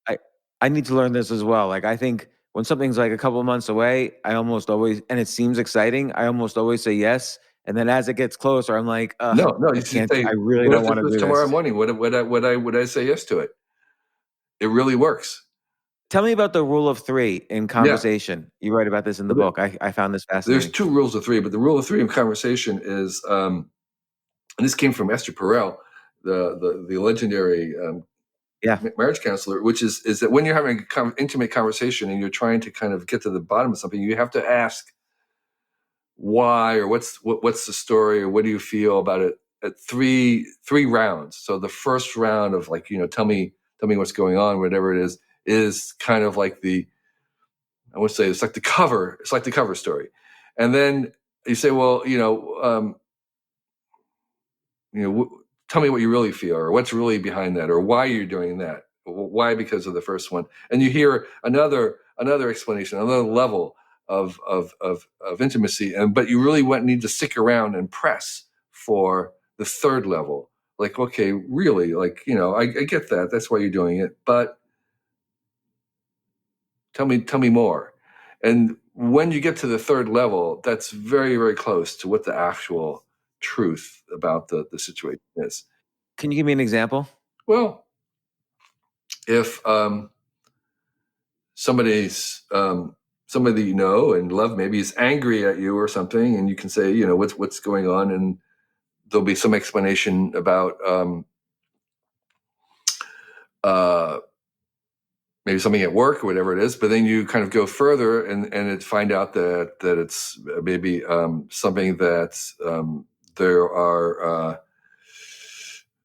I I need to learn this as well. Like I think when something's like a couple of months away, I almost always, and it seems exciting, I almost always say yes. And then as it gets closer, I'm like, No, I you should can't, say, I really what don't if want this to was do tomorrow this. morning? Would I say yes to it? It really works. Tell me about the rule of 3 in conversation. You write about this in the book. I found this There's fascinating. 2 rules of 3, but the rule of 3 in conversation is, and this came from Esther Perel, the legendary marriage counselor, which is that when you're having an intimate conversation and you're trying to kind of get to the bottom of something, you have to ask why, or what's the story, or what do you feel about it, at three rounds. So the first round of, like, tell me what's going on, whatever it is kind of like I would say it's like the cover story. And then you say, well, tell me what you really feel, or what's really behind that, or why you're doing that. Why? Because of the first one. And you hear another explanation, another level of intimacy. But you really need to stick around and press for the third level. Like, okay, really, like, I get that. That's why you're doing it. But tell me more. And when you get to the third level, that's very, very close to what the actual truth about the situation is. Can you give me an example? Well, if somebody you know and love maybe is angry at you or something, and you can say, what's going on, and there'll be some explanation about maybe something at work or whatever it is, but then you kind of go further and find out that it's maybe something that there are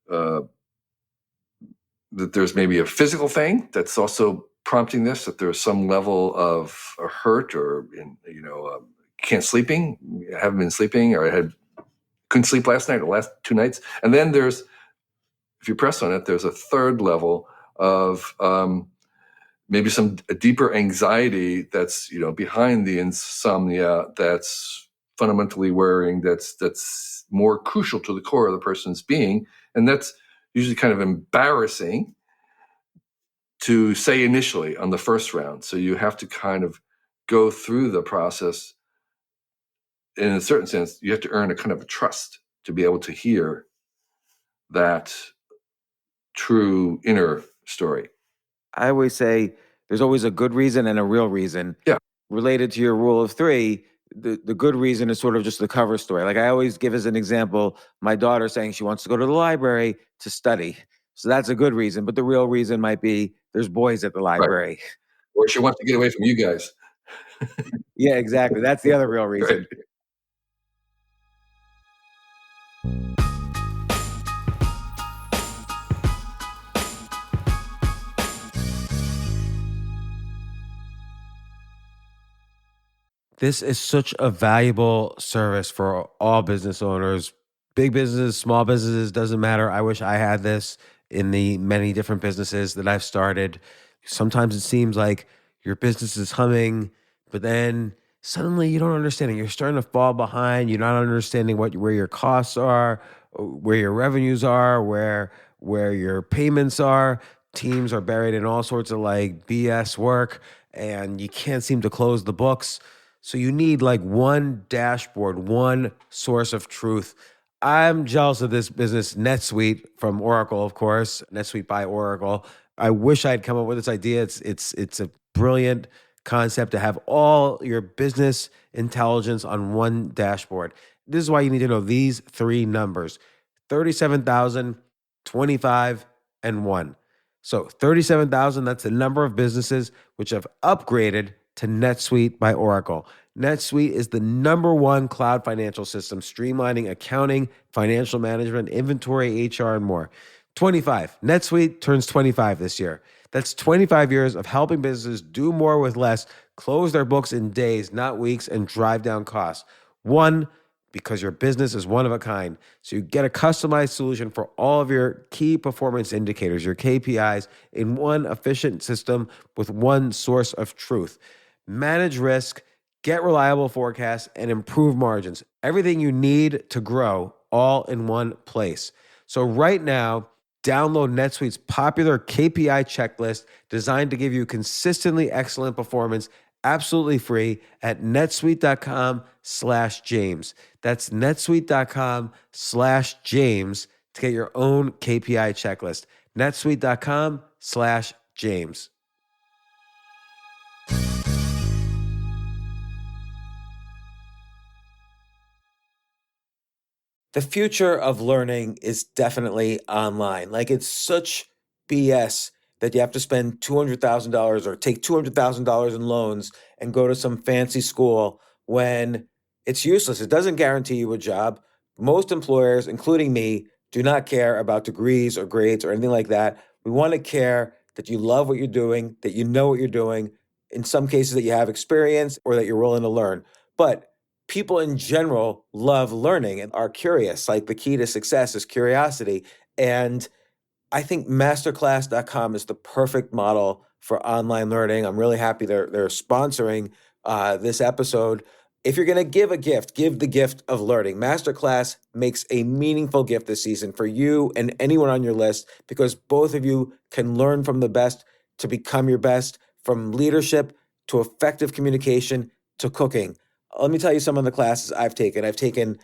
that there's maybe a physical thing that's also prompting this, that there's some level of a hurt, or haven't been sleeping, or couldn't sleep last night or last 2 nights. And then there's, if you press on it, there's a third level of maybe a deeper anxiety that's behind the insomnia, that's fundamentally worrying, that's more crucial to the core of the person's being, and that's usually kind of embarrassing to say initially on the first round. So you have to kind of go through the process. In a certain sense, you have to earn a kind of a trust to be able to hear that true inner story. I always say there's always a good reason and a real reason. Yeah. Related to your rule of 3, the good reason is sort of just the cover story. Like, I always give as an example, my daughter saying she wants to go to the library to study. So that's a good reason. But the real reason might be there's boys at the library. Right. Or she wants to get away from you guys. Yeah, exactly. That's the other real reason. Right. This is such a valuable service for all business owners, big businesses, small businesses, doesn't matter. I wish I had this in the many different businesses that I've started. Sometimes it seems like your business is humming, but then suddenly you don't understand it. You're starting to fall behind. You're not understanding where your costs are, where your revenues are, where your payments are. Teams are buried in all sorts of like BS work, and you can't seem to close the books. So you need like one dashboard, one source of truth. I'm jealous of this business, NetSuite from Oracle, of course, NetSuite by Oracle. I wish I'd come up with this idea. It's a brilliant concept to have all your business intelligence on one dashboard. This is why you need to know these 3 numbers: 37,000, 25, and 1. So 37,000, that's the number of businesses which have upgraded to NetSuite by Oracle. NetSuite is the #1 cloud financial system, streamlining accounting, financial management, inventory, HR, and more. 25. NetSuite turns 25 this year. That's 25 years of helping businesses do more with less, close their books in days, not weeks, and drive down costs. 1, because your business is one of a kind. So you get a customized solution for all of your key performance indicators, your KPIs, in one efficient system with one source of truth. Manage risk, get reliable forecasts, and improve margins. Everything you need to grow all in one place. So right now, Download NetSuite's popular KPI checklist designed to give you consistently excellent performance absolutely free at netsuite.com/James. That's netsuite.com/James to get your own KPI checklist. netsuite.com/James. The future of learning is definitely online. Like, it's such BS that you have to spend $200,000 or take $200,000 in loans and go to some fancy school when it's useless. It doesn't guarantee you a job. Most employers, including me, do not care about degrees or grades or anything like that. We want to care that you love what you're doing, that you know what you're doing, in some cases that you have experience or that you're willing to learn. But people in general love learning and are curious. Like, the key to success is curiosity. And I think masterclass.com is the perfect model for online learning. I'm really happy they're sponsoring this episode. If you're going to give a gift, give the gift of learning. Masterclass makes a meaningful gift this season for you and anyone on your list, because both of you can learn from the best to become your best, from leadership to effective communication to cooking. Let me tell you some of the classes I've taken. I've taken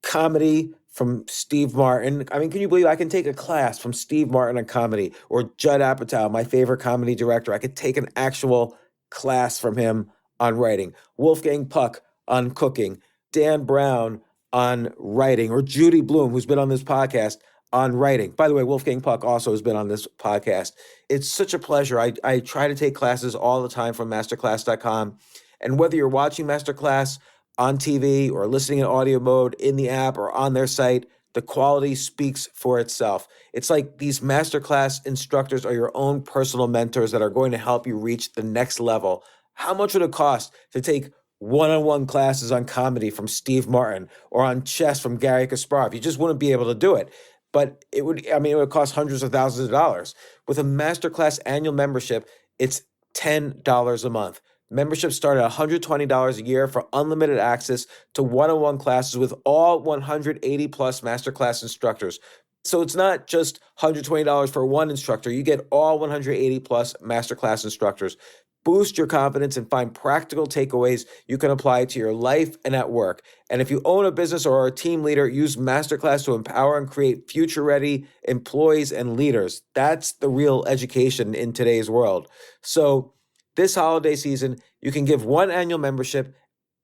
comedy from Steve Martin. I mean, can you believe I can take a class from Steve Martin on comedy, or Judd Apatow, my favorite comedy director? I could take an actual class from him on writing. Wolfgang Puck on cooking. Dan Brown on writing, or Judy Bloom, who's been on this podcast, on writing. By the way, Wolfgang Puck also has been on this podcast. It's such a pleasure. I try to take classes all the time from masterclass.com. And whether you're watching Masterclass on TV or listening in audio mode in the app or on their site, the quality speaks for itself. It's like these Masterclass instructors are your own personal mentors that are going to help you reach the next level. How much would it cost to take one-on-one classes on comedy from Steve Martin, or on chess from Gary Kasparov? You just wouldn't be able to do it. But it would cost hundreds of thousands of dollars. With a Masterclass annual membership, it's $10 a month. Memberships start at $120 a year for unlimited access to one-on-one classes with all 180 plus Masterclass instructors. So it's not just $120 for one instructor. You get all 180 plus Masterclass instructors. Boost your confidence and find practical takeaways you can apply to your life and at work. And if you own a business or are a team leader, use Masterclass to empower and create future-ready employees and leaders. That's the real education in today's world. So this holiday season, you can give one annual membership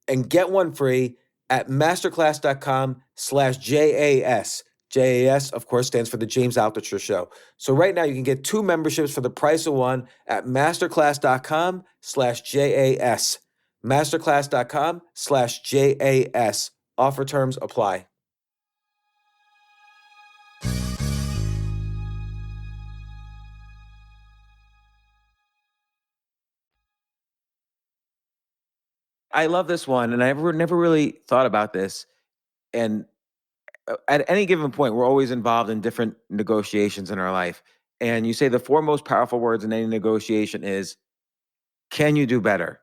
and get one free at masterclass.com/JAS. JAS, of course, stands for the James Altucher Show. So right now you can get two memberships for the price of one at masterclass.com/JAS. Masterclass.com/JAS. Offer terms apply. I love this one, and I never really thought about this. And at any given point, we're always involved in different negotiations in our life. And you say the four most powerful words in any negotiation is, can you do better?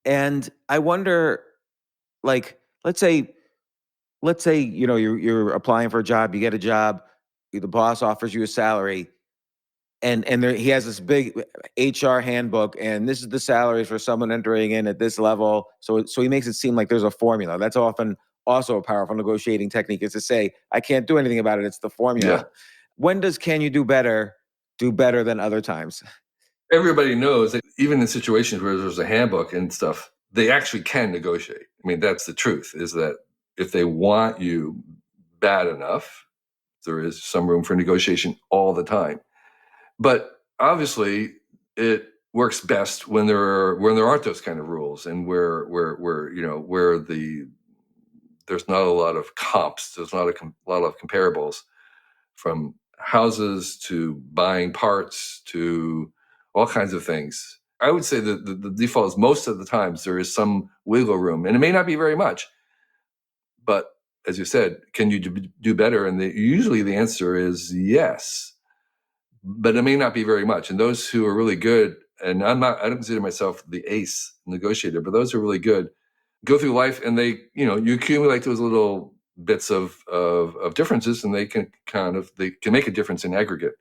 And I wonder, like, let's say, you're applying for a job, you get a job, the boss offers you a salary, and he has this big HR handbook, and this is the salaries for someone entering in at this level. So he makes it seem like there's a formula. That's often also a powerful negotiating technique, is to say, I can't do anything about it. It's the formula. Yeah. When does can you do better than other times? Everybody knows that even in situations where there's a handbook and stuff, they actually can negotiate. I mean, that's the truth, is that if they want you bad enough, there is some room for negotiation all the time. But obviously, it works best when there aren't those kind of rules, and where there's not a lot of comps, there's not a lot of comparables, from houses to buying parts to all kinds of things. I would say that the default is most of the times there is some wiggle room, and it may not be very much, but as you said, can you do better? And usually the answer is yes. But it may not be very much. And those who are really good, and I don't consider myself the ace negotiator, but those who are really good go through life, and you accumulate those little bits of differences, and they can make a difference in aggregate.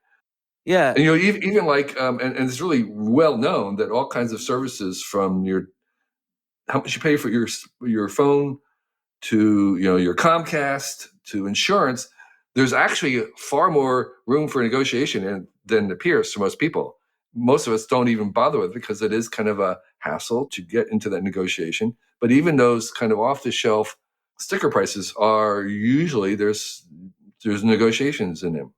Yeah. And even like and it's really well known that all kinds of services, from how much you pay for your phone to your Comcast to insurance, there's actually far more room for negotiation than appears to most people. Most of us don't even bother with it because it is kind of a hassle to get into that negotiation. But even those kind of off-the-shelf sticker prices are usually there's negotiations in them.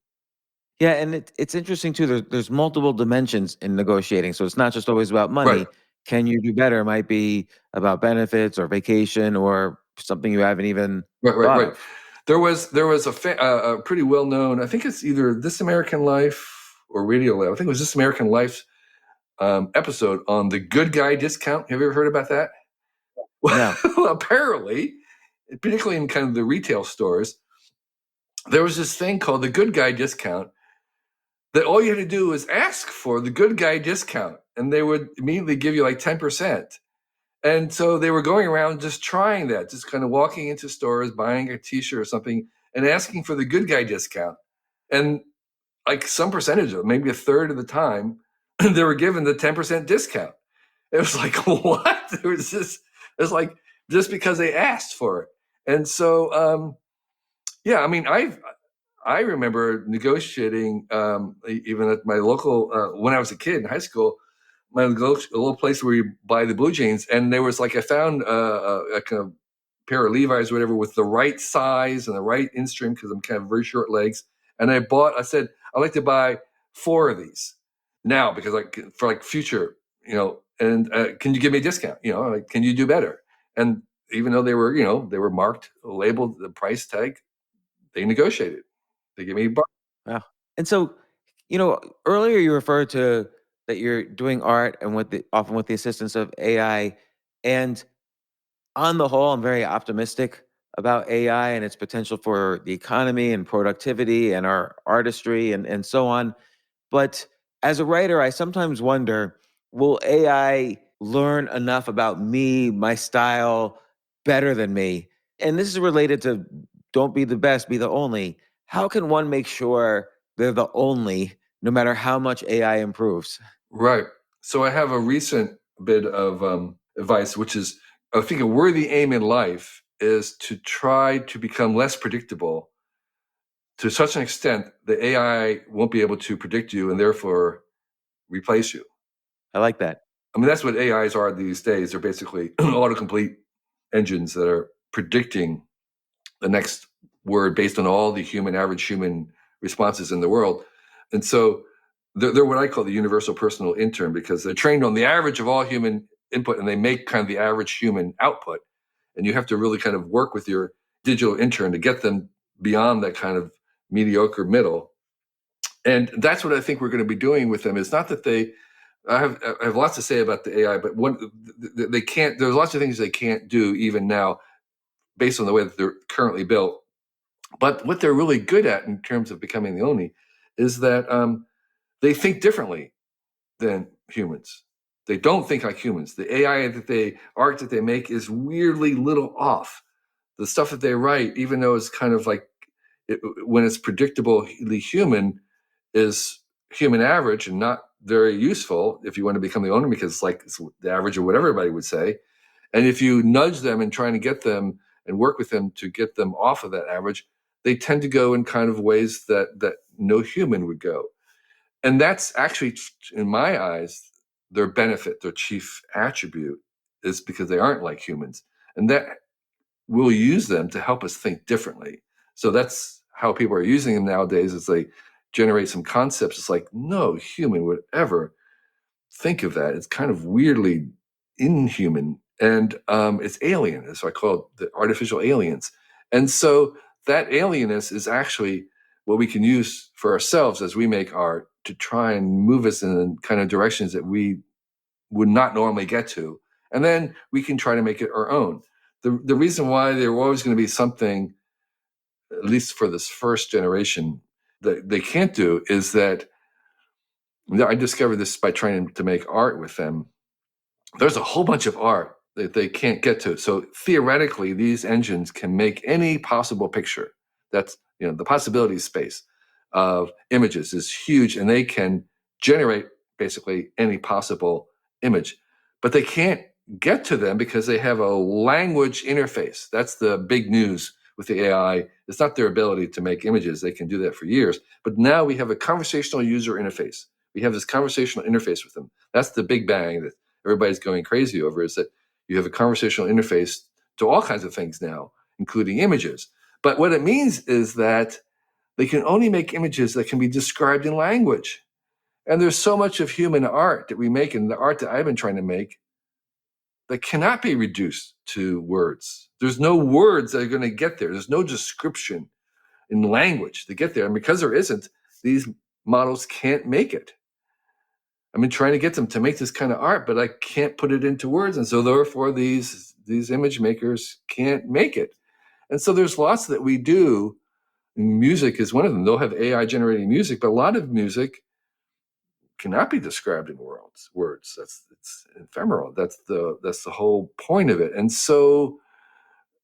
Yeah, and it's interesting too. There's multiple dimensions in negotiating, so it's not just always about money. Right. Can you do better? It might be about benefits or vacation or something you haven't even thought Right. of. There was a pretty well known. I think it's either This American Life or Radio Lab. I think it was This American Life episode on the good guy discount. Have you ever heard about that? No. Well, apparently, particularly in kind of the retail stores, there was this thing called the good guy discount that all you had to do was ask for the good guy discount, and they would immediately give you like 10%. And so they were going around just trying that, just kind of walking into stores, buying a T-shirt or something, and asking for the good guy discount. And like some percentage of it, maybe a third of the time, they were given the 10% discount. It was like, what? It was like just because they asked for it. And so, yeah, I mean, I remember negotiating even at my local when I was a kid in high school. My little place where you buy the blue jeans, and there was like I found a kind of pair of Levi's or whatever with the right size and the right instream because I'm kind of very short legs. And I said I'd like to buy 4 of these now because for future, and can you give me a discount? Like, can you do better? And even though they were marked, labeled, the price tag, they negotiated. They gave me a bar. Wow. And so, earlier you referred to that you're doing art and often with the assistance of AI. And on the whole, I'm very optimistic about AI and its potential for the economy and productivity and our artistry and so on. But as a writer, I sometimes wonder, will AI learn enough about me, my style, better than me? And this is related to don't be the best, be the only. How can one make sure they're the only, no matter how much AI improves? Right. So I have a recent bit of advice, which is I think a worthy aim in life is to try to become less predictable to such an extent that AI won't be able to predict you and therefore replace you. I like that. I mean, that's what AIs are these days. They're basically autocomplete engines that are predicting the next word based on all the average human responses in the world. And so they're what I call the universal personal intern because they're trained on the average of all human input and they make kind of the average human output. And you have to really kind of work with your digital intern to get them beyond that kind of mediocre middle. And that's what I think we're going to be doing with them. It's not that I have lots to say about the AI, but they can't. There's lots of things they can't do even now, based on the way that they're currently built. But what they're really good at in terms of becoming the only is that they think differently than humans. They don't think like humans. The AI art that they make is weirdly little off. The stuff that they write, even though it's kind of like when it's predictably human, is human average and not very useful if you want to become the owner because it's the average of what everybody would say. And if you nudge them and trying to get them and work with them to get them off of that average, they tend to go in kind of ways that no human would go. And that's actually, in my eyes, their benefit, their chief attribute is because they aren't like humans. And that we'll use them to help us think differently. So that's how people are using them nowadays is they generate some concepts. It's like no human would ever think of that. It's kind of weirdly inhuman and it's alien. So I call it the artificial aliens. And so that alienness is actually what we can use for ourselves as we make art to try and move us in kind of directions that we would not normally get to. And then we can try to make it our own. The reason why there were always going to be something, at least for this first generation, that they can't do is that I discovered this by trying to make art with them. There's a whole bunch of art that they can't get to. So theoretically, these engines can make any possible picture. That's, the possibility space of images is huge, and they can generate basically any possible image. But they can't get to them because they have a language interface. That's the big news with the AI. It's not their ability to make images. They can do that for years. But now we have a conversational user interface. We have this conversational interface with them. That's the big bang that everybody's going crazy over, is that you have a conversational interface to all kinds of things now, including images. But what it means is that they can only make images that can be described in language. And there's so much of human art that we make, and the art that I've been trying to make, that cannot be reduced to words. There's no words that are going to get there. There's no description in language to get there. And because there isn't, these models can't make it. I've been trying to get them to make this kind of art, but I can't put it into words. And so therefore these image makers can't make it. And so there's lots that we do. Music is one of them. They'll have AI generating music, but a lot of music cannot be described in words. It's ephemeral. That's the whole point of it. And so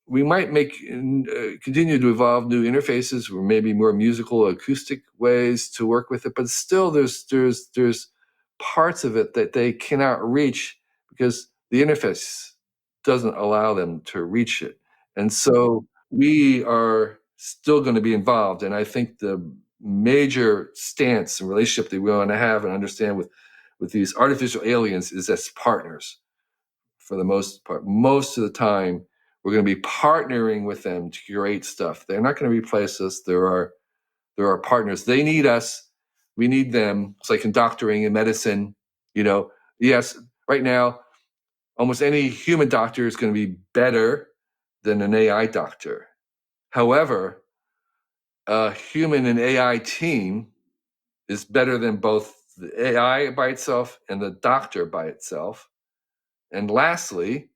we might continue to evolve new interfaces, or maybe more musical, acoustic ways to work with it. But still, there's parts of it that they cannot reach because the interface doesn't allow them to reach it. And so we are still going to be involved. And I think the major stance and relationship that we want to have and understand with these artificial aliens is as partners. For the most part, most of the time, we're going to be partnering with them to create stuff. They're not going to replace us. There are partners. They need us. We need them. It's like in doctoring and medicine. Yes, right now, almost any human doctor is going to be better than an AI doctor. However, a human and AI team is better than both the AI by itself and the doctor by itself. And lastly,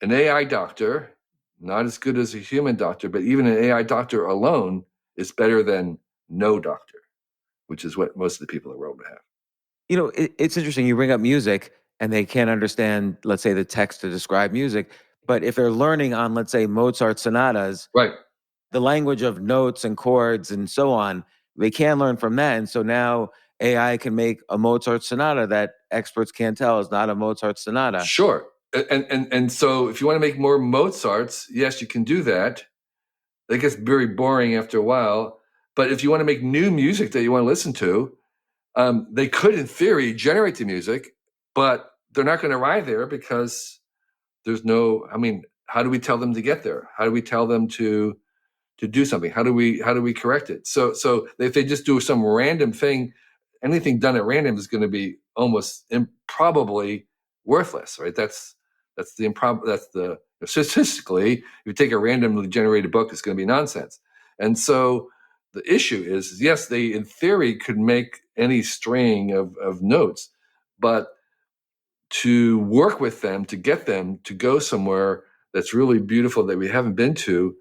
an AI doctor, not as good as a human doctor, but even an AI doctor alone is better than no doctor, which is what most of the people in the world have. It's interesting. You bring up music and they can't understand, let's say, the text to describe music. But if they're learning on, let's say, Mozart sonatas, Right. the language of notes and chords and so on, they can learn from that. And so now AI can make a Mozart sonata that experts can't tell is not a Mozart sonata. Sure. And so if you want to make more Mozarts, yes, you can do that. That gets very boring after a while. But if you want to make new music that you want to listen to, they could, in theory, generate the music, but they're not going to arrive there because there's no. I mean, how do we tell them to get there? How do we tell them to do something? How do we correct it? So if they just do some random thing, anything done at random is going to be almost improbably worthless, right? That's the statistically, if you take a randomly generated book, it's going to be nonsense. And so the issue is, yes, they in theory could make any string of notes, but to work with them, to get them to go somewhere that's really beautiful that we haven't been to,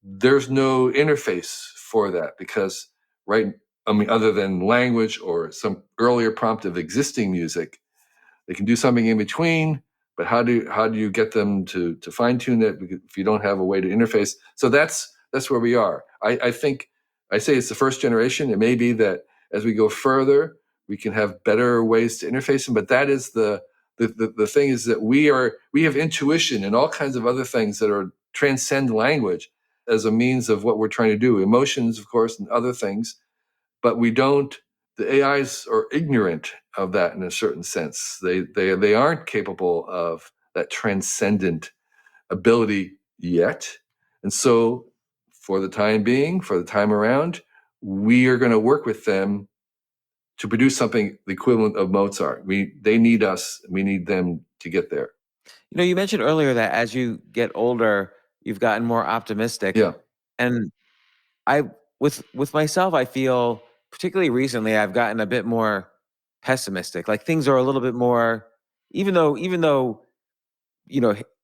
there's no interface for that because, other than language or some earlier prompt of existing music, they can do something in between. But how do you get them to fine tune it if you don't have a way to interface? So that's where we are. I think I say it's the first generation. It may be that as we go further, we can have better ways to interface them. But that is the thing is that we have intuition and all kinds of other things that are transcend language as a means of what we're trying to do. Emotions, of course, and other things. But we don't. The AIs are ignorant of that in a certain sense. They aren't capable of that transcendent ability yet. And so for the time being, for the time around, we are going to work with them to produce something the equivalent of Mozart. They need us. We need them to get there. You mentioned earlier that as you get older, you've gotten more optimistic. Yeah. And with myself, I feel particularly recently, I've gotten a bit more pessimistic. Like things are a little bit more, even though,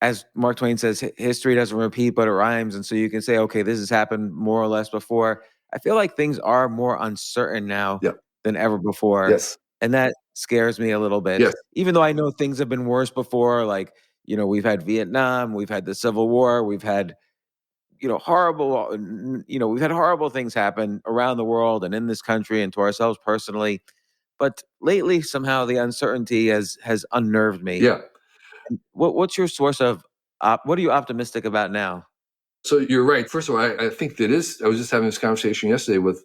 as Mark Twain says, history doesn't repeat, but it rhymes. And so you can say, okay, this has happened more or less before. I feel like things are more uncertain now than ever before. Yes. And that scares me a little bit. Yes. Even though I know things have been worse before, like, we've had Vietnam, we've had the Civil War, we've had horrible, we've had horrible things happen around the world and in this country and to ourselves personally. But lately, somehow the uncertainty has unnerved me. Yeah. What's your source of what are you optimistic about now? So you're right. First of all, I think that is. I was just having this conversation yesterday with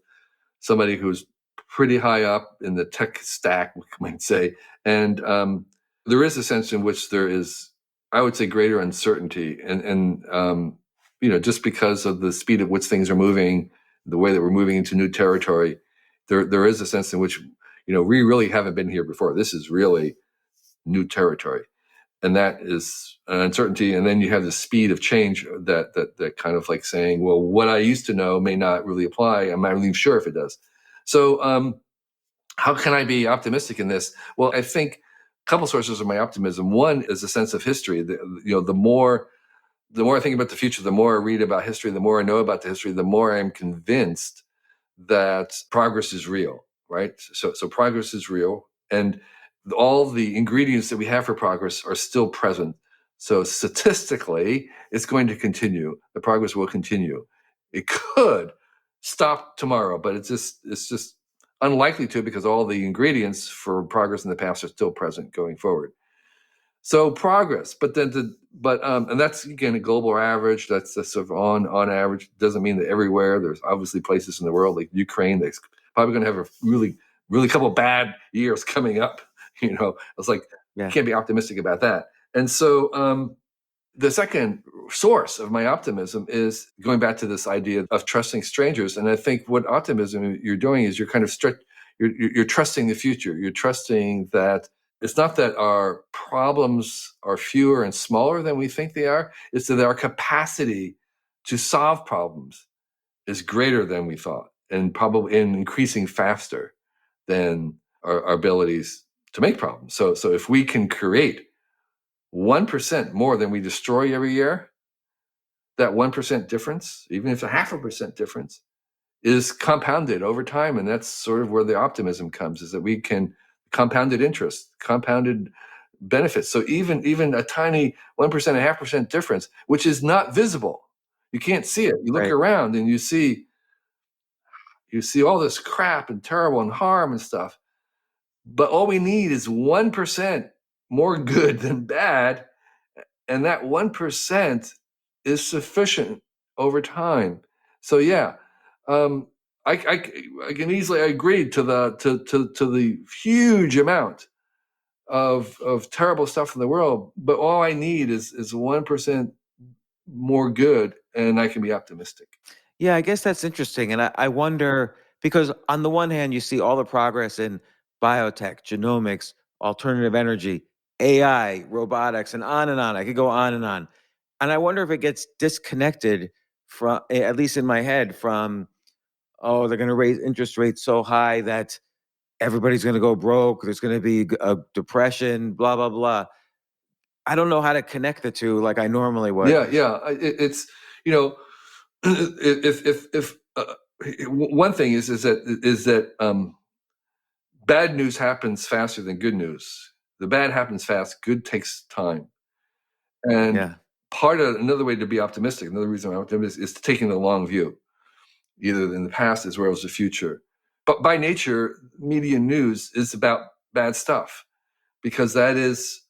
somebody who's pretty high up in the tech stack, we might say, and there is a sense in which there is, I would say, greater uncertainty, and just because of the speed at which things are moving, the way that we're moving into new territory, there is a sense in which we really haven't been here before. This is really new territory. And that is an uncertainty. And then you have the speed of change that kind of like saying, well, what I used to know may not really apply. I'm not really sure if it does. So how can I be optimistic in this? Well, I think a couple sources of my optimism. One is a sense of history. The more I think about the future, the more I read about history, the more I know about the history, the more I'm convinced that progress is real, right? So progress is real. And all the ingredients that we have for progress are still present. So statistically, it's going to continue. The progress will continue. It could stop tomorrow, but it's just unlikely to, because all the ingredients for progress in the past are still present going forward. So progress, but and that's again a global average. That's sort of on average. Doesn't mean that everywhere. There's obviously places in the world like Ukraine that's probably going to have a really couple bad years coming up. It's like you can't be optimistic about that. And so the second source of my optimism is going back to this idea of trusting strangers. And I think what optimism you're doing is you're kind of you're trusting the future. You're trusting that it's not that our problems are fewer and smaller than we think they are. It's that our capacity to solve problems is greater than we thought, and probably increasing faster than our abilities to make problems. So if we can create 1% more than we destroy every year, that 1% difference, even if it's a 0.5% difference, is compounded over time. And that's sort of where the optimism comes, is that we can compounded interest, compounded benefits. So even a tiny 1%, 0.5% difference, which is not visible, you can't see it. You look around and you see all this crap and terrible and harm and stuff. But all we need is 1% more good than bad. And that 1% is sufficient over time. So yeah, I can easily agree to the huge amount of terrible stuff in the world, but all I need is 1% more good, and I can be optimistic. Yeah, I guess that's interesting. And I wonder, because on the one hand, you see all the progress in biotech, genomics, alternative energy, AI, robotics, and on and on. I could go on and on. And I wonder if it gets disconnected from, at least in my head, from, oh, they're going to raise interest rates so high that everybody's going to go broke. There's going to be a depression, blah, blah, blah. I don't know how to connect the two like I normally would. Yeah. It's if one thing is that bad news happens faster than good news. The bad happens fast. Good takes time. And part of another way to be optimistic, another reason I'm optimistic, is taking the long view, either in the past as well as the future. But by nature, media news is about bad stuff, because that's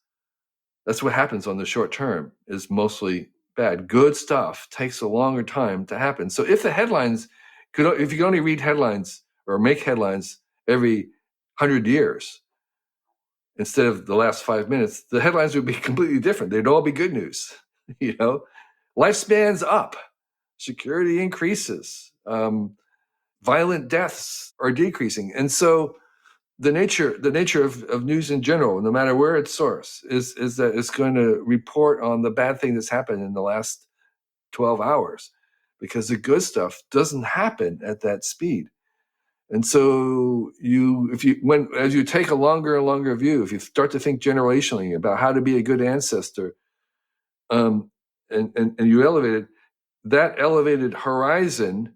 what happens on the short term, is mostly bad. Good stuff takes a longer time to happen. So if if you could only read headlines or make headlines every 100 years instead of the last 5 minutes, the headlines would be completely different. They'd all be good news. Lifespan's up, security increases, violent deaths are decreasing. And so the nature of news in general, no matter where its source, is that it's going to report on the bad thing that's happened in the last 12 hours, because the good stuff doesn't happen at that speed. And so as you take a longer and longer view, if you start to think generationally about how to be a good ancestor, and you elevate it, that elevated horizon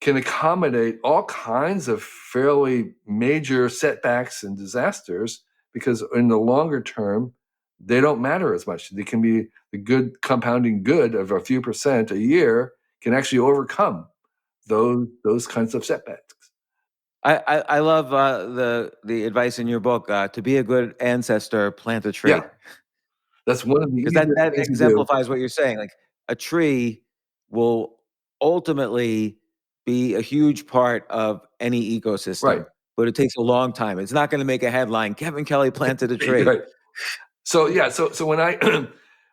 can accommodate all kinds of fairly major setbacks and disasters, because in the longer term, they don't matter as much. They can be the good compounding good of a few percent a year can actually overcome those kinds of setbacks. I love the advice in your book to be a good ancestor, plant a tree. Yeah. That's one of the Because easiest that things to do. exemplifies what you're saying. Like a tree will ultimately be a huge part of any ecosystem, Right. but it takes a long time. It's not going to make a headline. Kevin Kelly planted a tree. Right. So yeah, so when I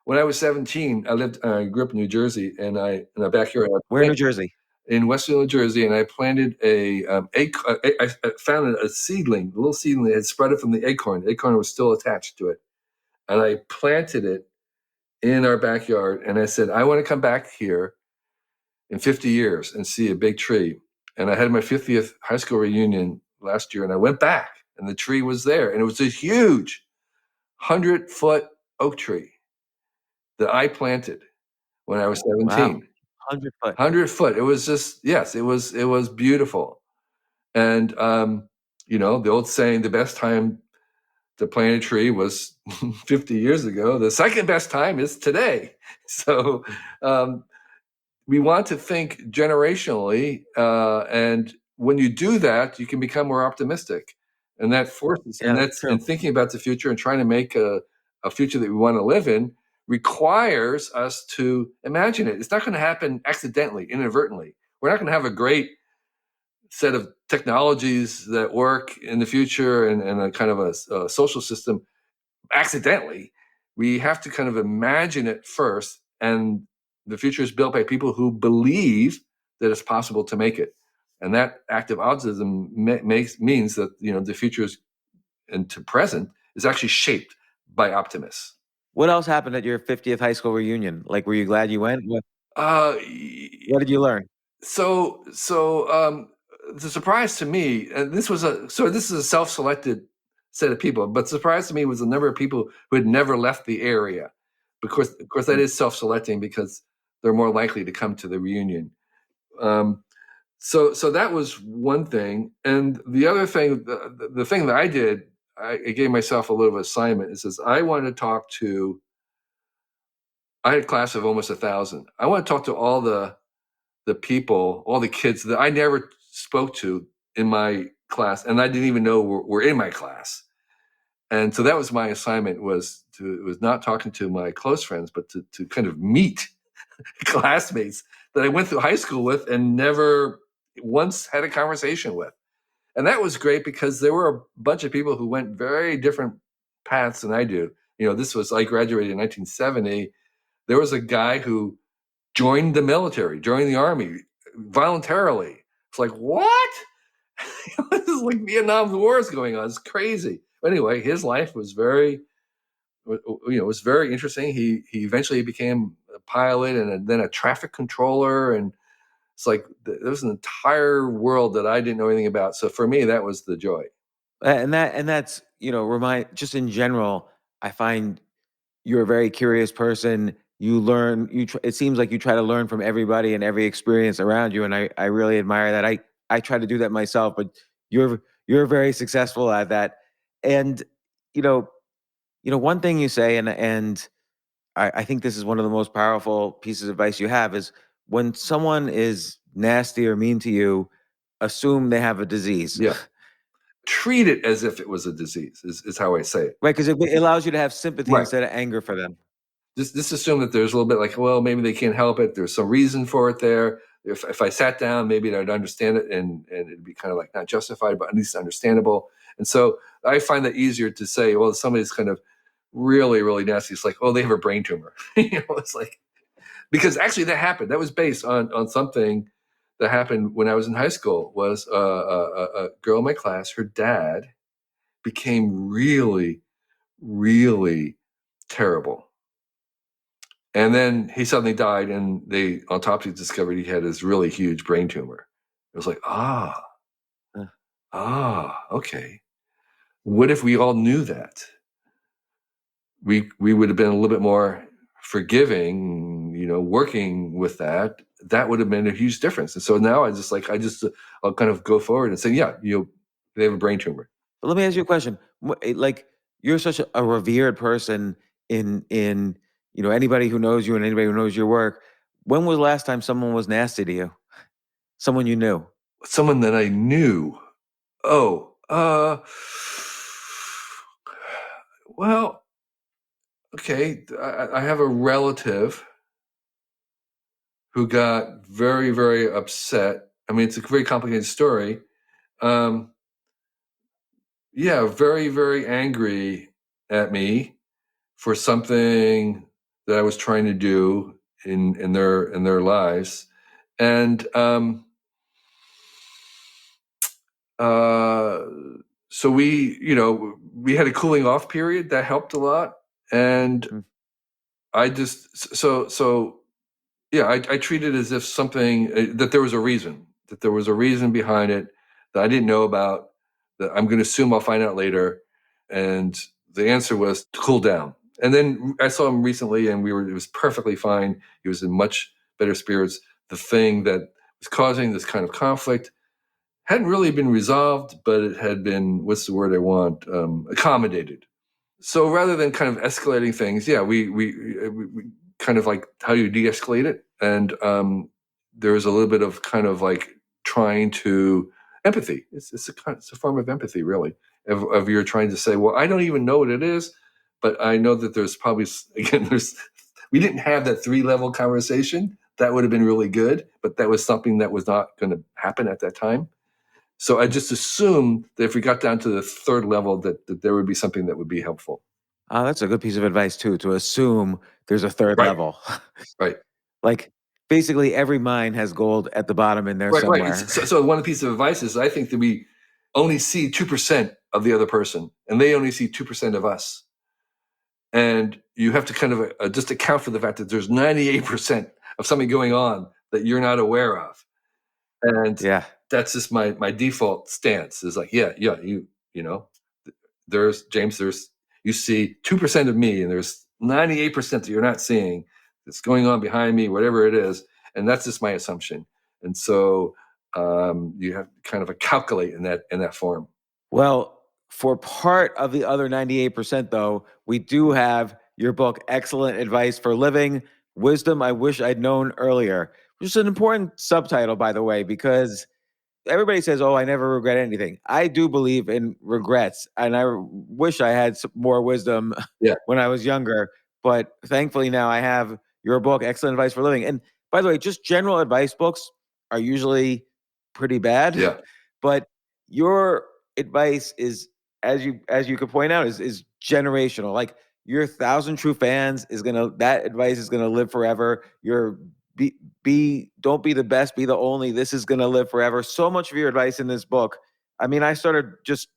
when I was 17, I grew up in New Jersey, and in our backyard. Where in New Jersey? In Western New Jersey, and I planted I found a seedling, a little seedling that had spread it from the acorn. The acorn was still attached to it, and I planted it in our backyard. And I said, I want to come back here in 50 years and see a big tree. And I had my 50th high school reunion last year, and I went back, and the tree was there, and it was a huge 100-foot oak tree that I planted when I was 17. Wow. 100 foot. 100 foot. It was just, yes, it was beautiful. And, the old saying, the best time to plant a tree was 50 years ago. The second best time is today. So we want to think generationally. And when you do that, you can become more optimistic. And that forces, Yeah, that's true. and thinking about the future and trying to make a future that we want to live in requires us to imagine it. It's not going to happen accidentally, inadvertently. We're not going to have a great set of technologies that work in the future and a kind of a social system accidentally. We have to kind of imagine it first, and the future is built by people who believe that it's possible to make it. And that active optimism means that the future is, and to present, is actually shaped by optimists. What else happened at your 50th high school reunion? Like, were you glad you went? What did you learn? So the surprise to me, and this is a self-selected set of people, but the surprise to me was the number of people who had never left the area, because of course that is self-selecting, because they're more likely to come to the reunion. So that was one thing, and the other thing, the thing that I did, I gave myself a little assignment. It says I had a class of almost 1,000. I want to talk to all the people, all the kids that I never spoke to in my class, and I didn't even know were in my class. And so that was my assignment, was not talking to my close friends, but to kind of meet classmates that I went through high school with and never once had a conversation with. And that was great, because there were a bunch of people who went very different paths than I do. I graduated in 1970. There was a guy who joined the military, joined the army voluntarily. It's like, what? This is like Vietnam War is going on. It's crazy. But anyway, his life was very interesting. He eventually became a pilot and then a traffic controller. And it's like there was an entire world that I didn't know anything about. So for me, that was the joy. And that's, just in general, I find you're a very curious person. You learn, it seems like you try to learn from everybody and every experience around you. And I really admire that. I try to do that myself, but you're very successful at that. And, one thing you say, and I think this is one of the most powerful pieces of advice you have, is when someone is nasty or mean to you, assume they have a disease. Yeah. Treat it as if it was a disease is how I say it. Right, because it allows you to have sympathy instead of anger for them. Just assume that there's a little bit like, well, maybe they can't help it. There's some reason for it there. If I sat down, maybe I'd understand it, and it'd be kind of like not justified, but at least understandable. And so I find that easier to say, well, somebody's kind of really, really nasty. It's like, oh, they have a brain tumor. It's like, because actually that happened. That was based on something that happened when I was in high school. Was a girl in my class, her dad became really, really terrible. And then he suddenly died, and they autopsy discovered he had this really huge brain tumor. It was like, okay. What if we all knew that? We would have been a little bit more forgiving, working with that. That would have been a huge difference. And so now I'll kind of go forward and say, yeah, they have a brain tumor. But let me ask you a question. Like, you're such a revered person in anybody who knows you and anybody who knows your work. When was the last time someone was nasty to you? Someone you knew? Someone that I knew. Oh, well, okay. I have a relative who got very, very upset. I mean, it's a very complicated story. Yeah, very, very angry at me for something that I was trying to do in their lives, and so we had a cooling off period that helped a lot, and I just yeah, I treat it as if something that there was a reason behind it that I didn't know about, that I'm going to assume I'll find out later, and the answer was to cool down. And then I saw him recently, and it was perfectly fine. He was in much better spirits. The thing that was causing this kind of conflict hadn't really been resolved, but it had been, what's the word I want, accommodated. So rather than kind of escalating things, yeah, we kind of like how you de-escalate it. And there was a little bit of kind of like trying to empathy. It's a form of empathy, really, of you're trying to say, well, I don't even know what it is, but I know that there's probably, again, we didn't have that 3-level conversation. That would have been really good, but that was something that was not going to happen at that time. So I just assumed that if we got down to the 3rd level, that there would be something that would be helpful. That's a good piece of advice too, to assume there's a 3rd Right. level. Right. Like basically every mine has gold at the bottom in there somewhere. Right. So one of the pieces of advice is I think that we only see 2% of the other person, and they only see 2% of us. And you have to kind of just account for the fact that there's 98% of something going on that you're not aware of. And Yeah. that's just my default stance is like, you know, there's James, you see 2% of me, and there's 98% that you're not seeing that's going on behind me, whatever it is. And that's just my assumption. And so you have to kind of calculate in that form. Well, for part of the other 98%, though, we do have your book, Excellent Advice for Living, Wisdom I Wish I'd Known Earlier, which is an important subtitle, by the way, because everybody says, oh, I never regret anything. I do believe in regrets, and I wish I had some more wisdom when I was younger. But thankfully now I have your book, Excellent Advice for Living. And by the way, just general advice books are usually pretty bad. Yeah. But your advice is, as you could point out, is generational. Like your 1,000 true fans that advice is gonna live forever. Don't be the best, be the only. This is going to live forever. So much of your advice in this book. I mean, I started just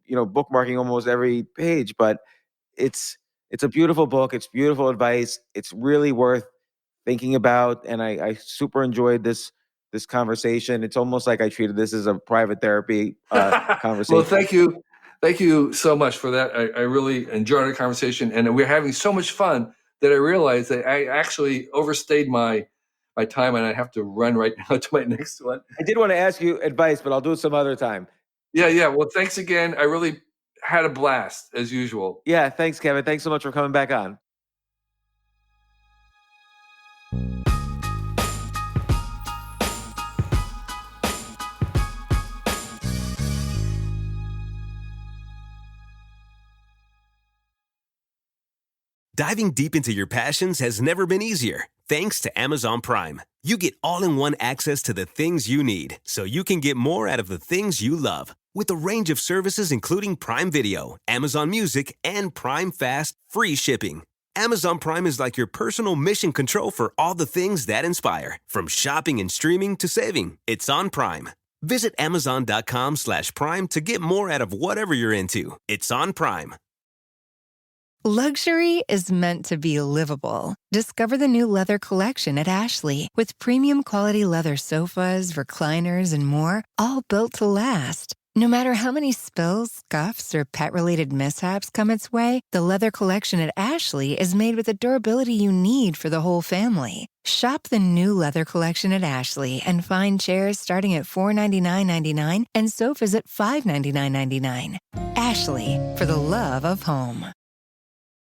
bookmarking almost every page, but it's a beautiful book. It's beautiful advice. It's really worth thinking about, and I super enjoyed this conversation. It's almost like I treated this as a private therapy conversation. Well, thank you so much for that. I really enjoyed our conversation, and we're having so much fun that I realized that I actually overstayed my time, and I have to run right now to my next one. I did want to ask you advice, but I'll do it some other time. Yeah. Well, thanks again. I really had a blast, as usual. Yeah, thanks, Kevin. Thanks so much for coming back on. Diving deep into your passions has never been easier. Thanks to Amazon Prime. You get all-in-one access to the things you need, so you can get more out of the things you love. With a range of services including Prime Video, Amazon Music, and Prime Fast free shipping. Amazon Prime is like your personal mission control for all the things that inspire. From shopping and streaming to saving, it's on Prime. Visit Amazon.com/Prime to get more out of whatever you're into. It's on Prime. Luxury is meant to be livable. Discover the new leather collection at Ashley with premium quality leather sofas, recliners, and more, all built to last. No matter how many spills, scuffs, or pet-related mishaps come its way, the leather collection at Ashley is made with the durability you need for the whole family. Shop the new leather collection at Ashley and find chairs starting at $499.99 and sofas at $599.99. Ashley, for the love of home.